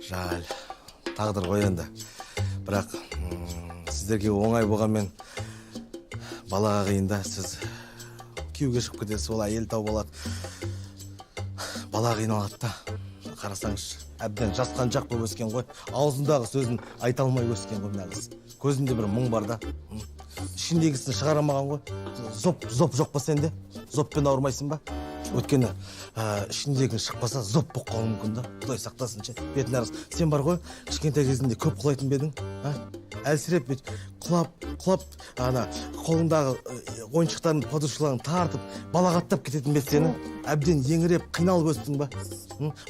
Speaker 17: Жал, тағдыр ғой енді. Бірақ сіздерге оңай болғанмен балаға қиында, сіз күйеуге шығып кетесіз, ол әйел тауып алады. Бала қиналады да. Қарасаңыз, әбден жасқаншақ болып өскен ғой. Аузындағы сөзін айта алмай өскен ғой нағыз. Көзінде бір мұң бар да. Ішіндегісін шығарамаған ғой. Зоп жоқ па сенде? Зоппен ауырмайсың ба? Өткені ішіндегін шықпаса зоп болып қалуы мүмкін да. Құдай сақтасын ше. Бетін арыз. Сен бар ғой, кішкентай кезінде көп құлайтын бедің? Әлсіреп құлап, қолыңдағы ойыншықтарын, подушкаларын тартып, балағаттап кететін бет сені. Әбден еңіреп, қиналып өстің ба?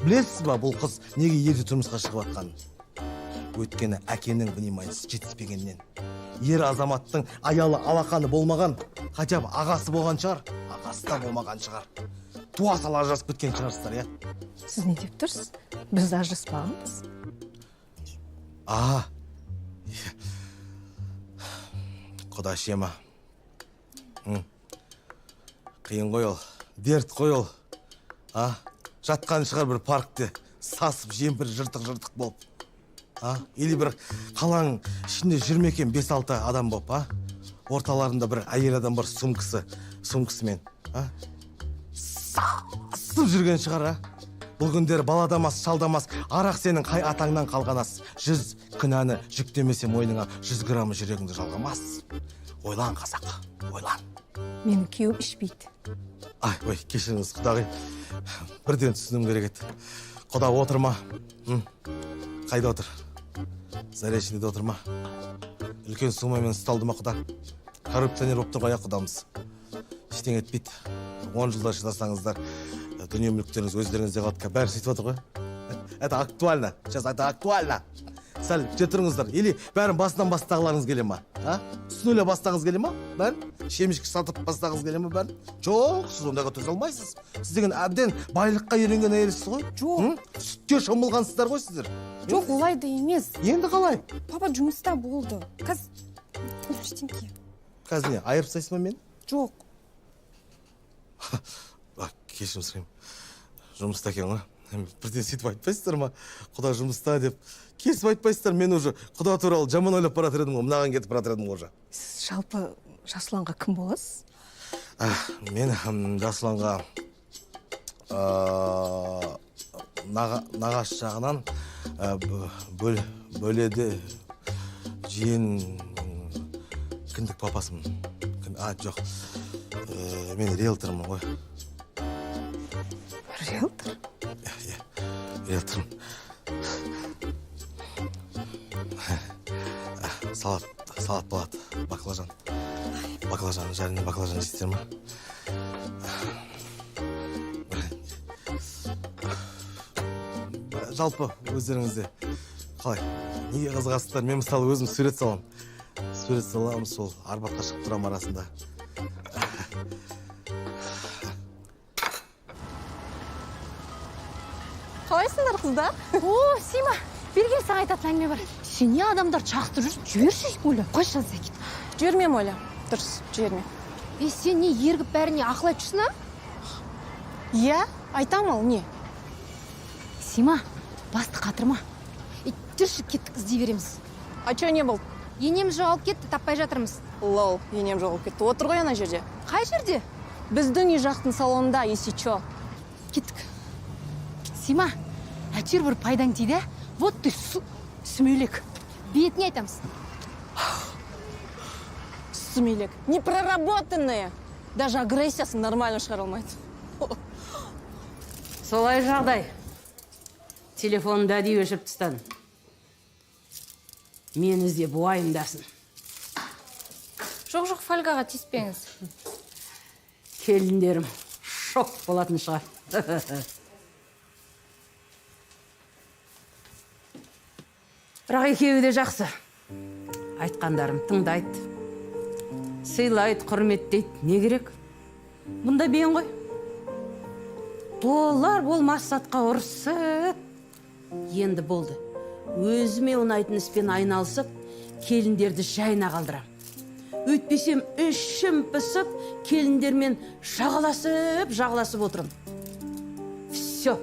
Speaker 17: Білесіз ба, бұл қыз неге ерте тұрмысқа шығып атқанын? Өткені әкенің вниманиесі жетіспегеннен. Ер азаматтың аялы алақаны болмаған, хотя бы ағасы болған шығар, ағасы да болмаған шығар. Туа сала ажырасып кеткен шығарсыздар, иә?
Speaker 13: Сіз не деп тұрсыз? Біз ажыраспағанбыз.
Speaker 17: Құда шема. Қиын ғой ол, дерт қой ол. Жатқан шығар бір паркте, сасып жемпір жыртық болып. Или бір қалаң ішінде жүрмекен 5-6 адам болып, орталарында бір әйел адам бар, сумкысымен. Сасып жүрген шығар, Бұл күндері баладамас, шалдамас, арақ сенің қай атаңнан қалғанас. 100 күнәні жүктемесе мойныңа, 100 грамы жүрегіңді жалғамас. Ойлан, қазақ, ойлан.
Speaker 13: Менің күйеуім ішпейді.
Speaker 17: Ой, кешіріңіз, құдағи. Бірден түсінім керек еді. Құда отырма. Қайда отыр? Заречныйда отырма. Үлкен сумамен ұсталды ма, құда? Коррупционер болып тұрған құдамыз. Ештеңе етпейді. 10 жылда шыдасаңыздар, дүние мүліктеріңіз өздеріңізде қалады. Бәрі сөйтіп отыр ғой. Это актуально. Сейчас это актуально. Сәл жетіріңіздер. Или бәрін басынан бастағыларыңыз келе ма? Түсінуле бастағыңыз келе ма? Бәрін? Шемішкі сатып бастағыңыз келе ма? Бәрін? Жоқ, сіз ондайға төзе алмайсыз. Сіз деген әбден байлыққа үйренген әйелсіз ғой.
Speaker 13: Жоқ.
Speaker 17: Сүтке шомылғансыздар ғой сіздер.
Speaker 13: Жоқ, олай да емес.
Speaker 17: Енді қалай?
Speaker 13: Папа жұмыста болды. Ештеңке.
Speaker 17: Қазір не, айырып тастайсың ба мені?
Speaker 13: Жоқ.
Speaker 17: Кешірім сұрайым. Жұмыста екен ғой. Бірден сөйтіп айтпайсыздар ма? Құда жұмыста деп. Кесіп айтпайсыздар, мен уже құда туралы жаман ойлап баратыр едім ғой, мынаған кетіп баратыр едім уже.
Speaker 13: Сіз жалпы Жасұланға кім боласыз?
Speaker 17: Мен Жасұланға нағаш жағынан бөледі жиен кіндік папасымын. Жоқ, мен риэлтормын ғой.
Speaker 13: Риэлтор?
Speaker 17: Риэлторым. Салат болады, баклажан. Баклажан, жареный баклажан жейсіздер ма? Жалпы өздеріңізде қалай? Неге қызығасыздар? Мен мысалы өзім сурет салам. Сурет салам, сол арбатқа шығып тұрам арасында.
Speaker 13: Қалайсыңдар, қыздар?
Speaker 3: Сима, бергел саған айтатын әңгіме бар. Сен не адамдар шақтырып жүрсің? Жіберші, Оля. Қойшы жаздай кет.
Speaker 13: Жібермем, Оля. Дұрыс, жібермем.
Speaker 3: Сен не ергіп бәріне ақыл айтып жүрсің,
Speaker 13: Иә, айтам ал, не?
Speaker 3: Сима, басты қатырма. Жүрші, кеттік іздей береміз.
Speaker 13: Чё не болды?
Speaker 3: Енем жоғалып кетті, таппай жатырмыз.
Speaker 13: Лол, енем жоғалып кетті. Отыр ғой ана жерде.
Speaker 3: Қай жерде?
Speaker 13: Біздің үй жақтың салонында, если чё.
Speaker 3: Кеттік. Сима, әйтеуір бір пайдаң тиді. Вот ты сүмелек. Бетіне айтамыз.
Speaker 13: Сүмелек. Непроработанные. Даже агрессиясын нормально шығара алмайды.
Speaker 2: Солай жағдай. Телефонды әдейі өшіп тастадым. Мен іздеп уайымдасын.
Speaker 3: Жоқ, фольгаға тиіспеңіз.
Speaker 2: Келіндерім шок болатын шығар. Бірақ екеуі де жақсы. Айтқандарын тыңдайды. Сыйлайды, құрметтейді. Не керек? Бұнда бен ғой. Болар болмас затқа ұрсып. Енді болды. Өзіме ұнайтын іспен айналысып, келіндерді жайына қалдырам. Өйтпесем ішім пысып, келіндермен жағаласып отырым. Все.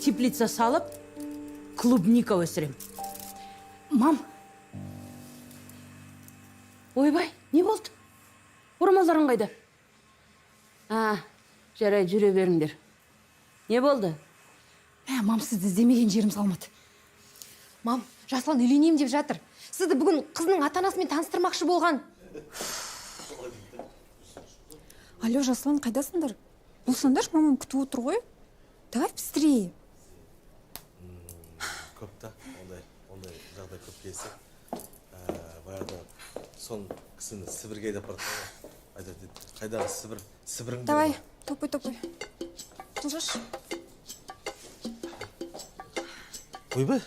Speaker 2: Теплица салып, клубника өсірем.
Speaker 3: Мам.
Speaker 2: Ойбай, не болды? Орамалдарың қайда? Жарай, жүре беріңдер. Не болды?
Speaker 3: Мам, сізді іздемеген жерім салмады. Мам, Жасұлан үйленем деп жатыр. Сізді бүгін қызының ата-анасымен таныстырмақшы болған.
Speaker 21: Алло, Жасұлан, қайдасыңдар? Болсаңдар, мамам күтіп отыр ғой. Давай быстрее.
Speaker 17: Көп та, ондай жағдай көп келсе. Баяғыда сон кісіні Сібірге айдап барды. Қайдағы Сібірің?
Speaker 21: Давай, топай. Жылжаш.
Speaker 17: Ойбай.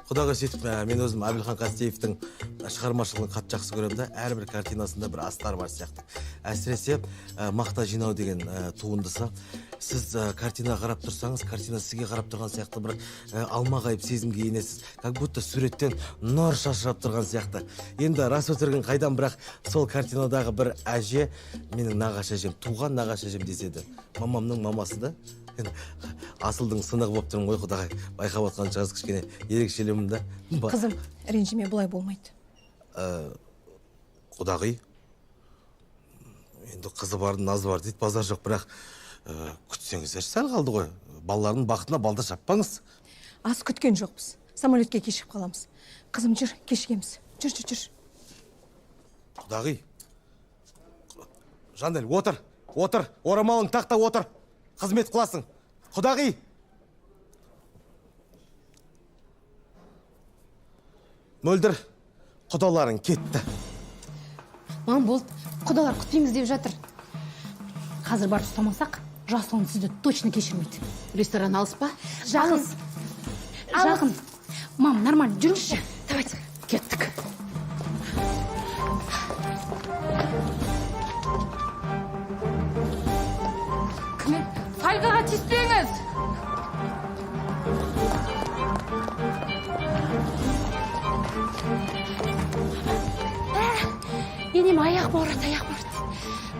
Speaker 17: Құдағай сөйтіп, мен өзім Әбілхан Қастеевтің шығармашылығын қатты жақсы көремін да, әрбір картинасында бір астар бар сияқты. Әсіресе мақта жинау деген туындысы. Сіз картина қарап тұрсаңыз, картина сізге қарап тұрған сияқты бір алмағайып сезімге енесіз. Как будто суреттен нұр шашырап тұрған сияқты. Енді рас өтірігін қайдан, бірақ сол картинадағы бір әже менің нағашы әжем, туған нағашы әжем деседі. Мамамның мамасы да. Асылдың сынығы болып тұрмын ғой, Құдағай. Байқап отқан шығыз кішкене ерекшелемін да.
Speaker 21: Қызым, ренжіме, бұлай болмайды.
Speaker 17: Құдағи, енді қызы барды, назы бар дейді, базар жоқ, бірақ күтсеңіздер сәл қалды ғой. Балалардың бақытына балда шаппаңыз.
Speaker 21: Ас күткен жоқпыз. Самолетке кешіп қаламыз. Қызым, жүр, кешігеміз. Жүр.
Speaker 17: Құдағи, Жанел, отыр. Орамалың тақта отыр. Қызмет қыласың. Құдағи! Мөлдір, құдаларың кетті.
Speaker 3: Мам, болды. Құдалар күтпеңіз деп жатыр. Қазір барып ұстамасақ, Жасұлан сізді точно кешірмейді.
Speaker 2: Ресторан алыс па?
Speaker 3: Жақын. Мам, нормально, жүріңізші. Давайте.
Speaker 2: Кеттік.
Speaker 1: Фольгаға тиіспеңіз.
Speaker 3: Енем аяқ бауырат.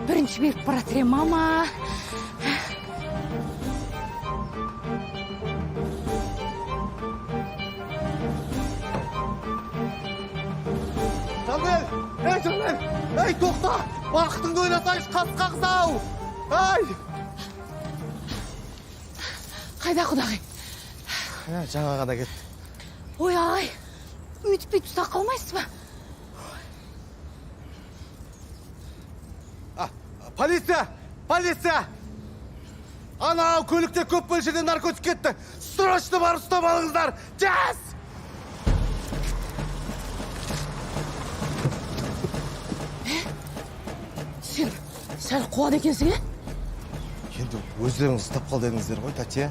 Speaker 3: Бірінші беріп баратыр, мама.
Speaker 17: Жанел! Ей, тоқта! Бақытыңды ойнасайшы, қасқа қыз-ау! Ай!
Speaker 3: Қайда, Құдағи?
Speaker 17: Жаңа ғана кетті.
Speaker 3: Ой, ай! Үйтіп ұста қалмайсыз ба?
Speaker 17: Полиция! Анау көлікте көп мөлшерде наркотик кетті. Срочно барып ұстап алыңыздар. Жас!
Speaker 2: Сен сәл қуады екенсің,
Speaker 17: Енді өздеріңіз ұстап қал дедіңіздер ғой, Татья.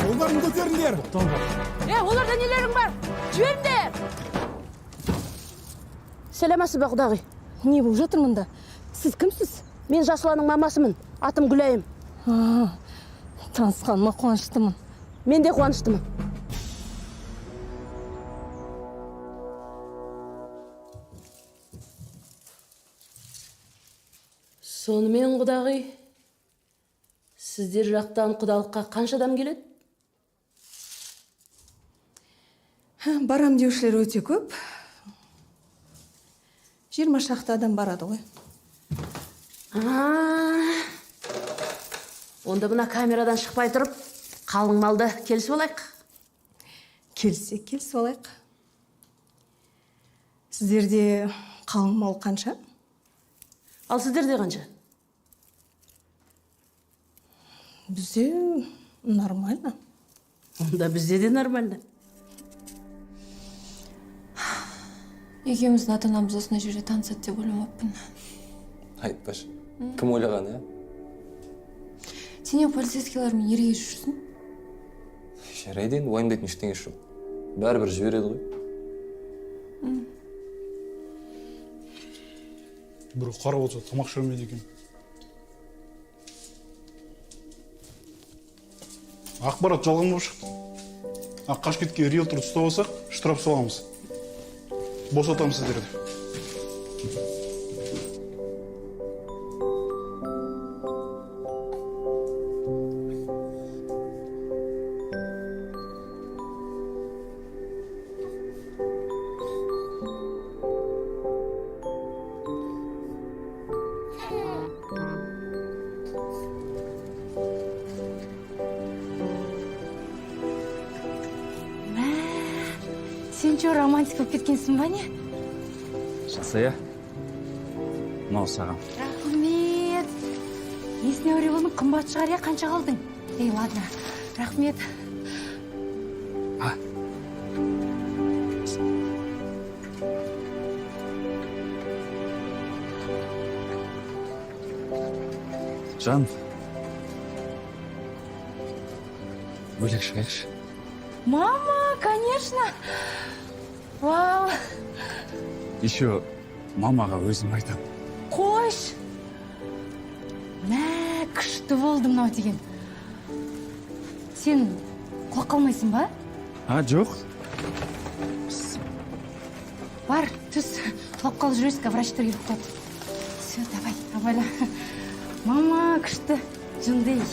Speaker 18: Оларын көтеріңдер.
Speaker 2: Оларда нелерің бар? Жіберіңдер! Сәлемәсіз бе, Құдағи?
Speaker 21: Не болып жатыр мұнда?
Speaker 2: Сіз кімсіз? Мен Жасұланның мамасымын. Атым Гүлайым.
Speaker 21: Танысқаныма қуаныштымын.
Speaker 2: Мен де қуаныштымын. Сонымен, Құдағи, сіздер жақтан құдалыққа қанша адам келеді?
Speaker 21: Барам деушілер өте көп. 20 шақты адам барады ғой.
Speaker 2: Онда бұна камерадан шықпай тұрып, қалың малды келісіп олайық.
Speaker 21: Келісіп олайық. Сіздерде қалың мал қанша?
Speaker 7: Ал сіздерде қанша?
Speaker 21: Бізде нормально.
Speaker 7: Онда бізде де нормально.
Speaker 21: Екеуміздің ата анамыз осындай жерде танысады деп ойламаппын.
Speaker 19: Айтпашы. Кім ойлаған, ә?
Speaker 21: Сен не полицейскийлермен ерегесіп жүрсің?
Speaker 19: Жарайды енді, уайымдайтын ештеңе жоқ. Бәрібір жібереді ғой.
Speaker 16: Бір қарап отырса тамақ жемейді екен. Ақпарат жалған болып шықты. Қашкетке риэлторды ұстап алсақ, штраф соғамыз. Босатамыз сіздерді.
Speaker 3: Сен че романтик болып кеткенсің ба не?
Speaker 5: Жақсы, мынау саған.
Speaker 3: Рахмет. Несіне әуре болдың, қымбат шығар я, қанша қалдың? Ей, ладно, рахмет.
Speaker 5: Жан, бөлек шығайықшы.
Speaker 3: Мама, конечно. Вау.
Speaker 5: Еще мамаға өзім айтам.
Speaker 3: Қош. Мә, күшті болды мынау деген. Сен құлап қалмайсың ба?
Speaker 5: Жоқ.
Speaker 3: Бар, түс. Құлап қалып жүресің, врачтар келіп қалды. Все, давай, абайла. Мама, күшті. Жынды ей.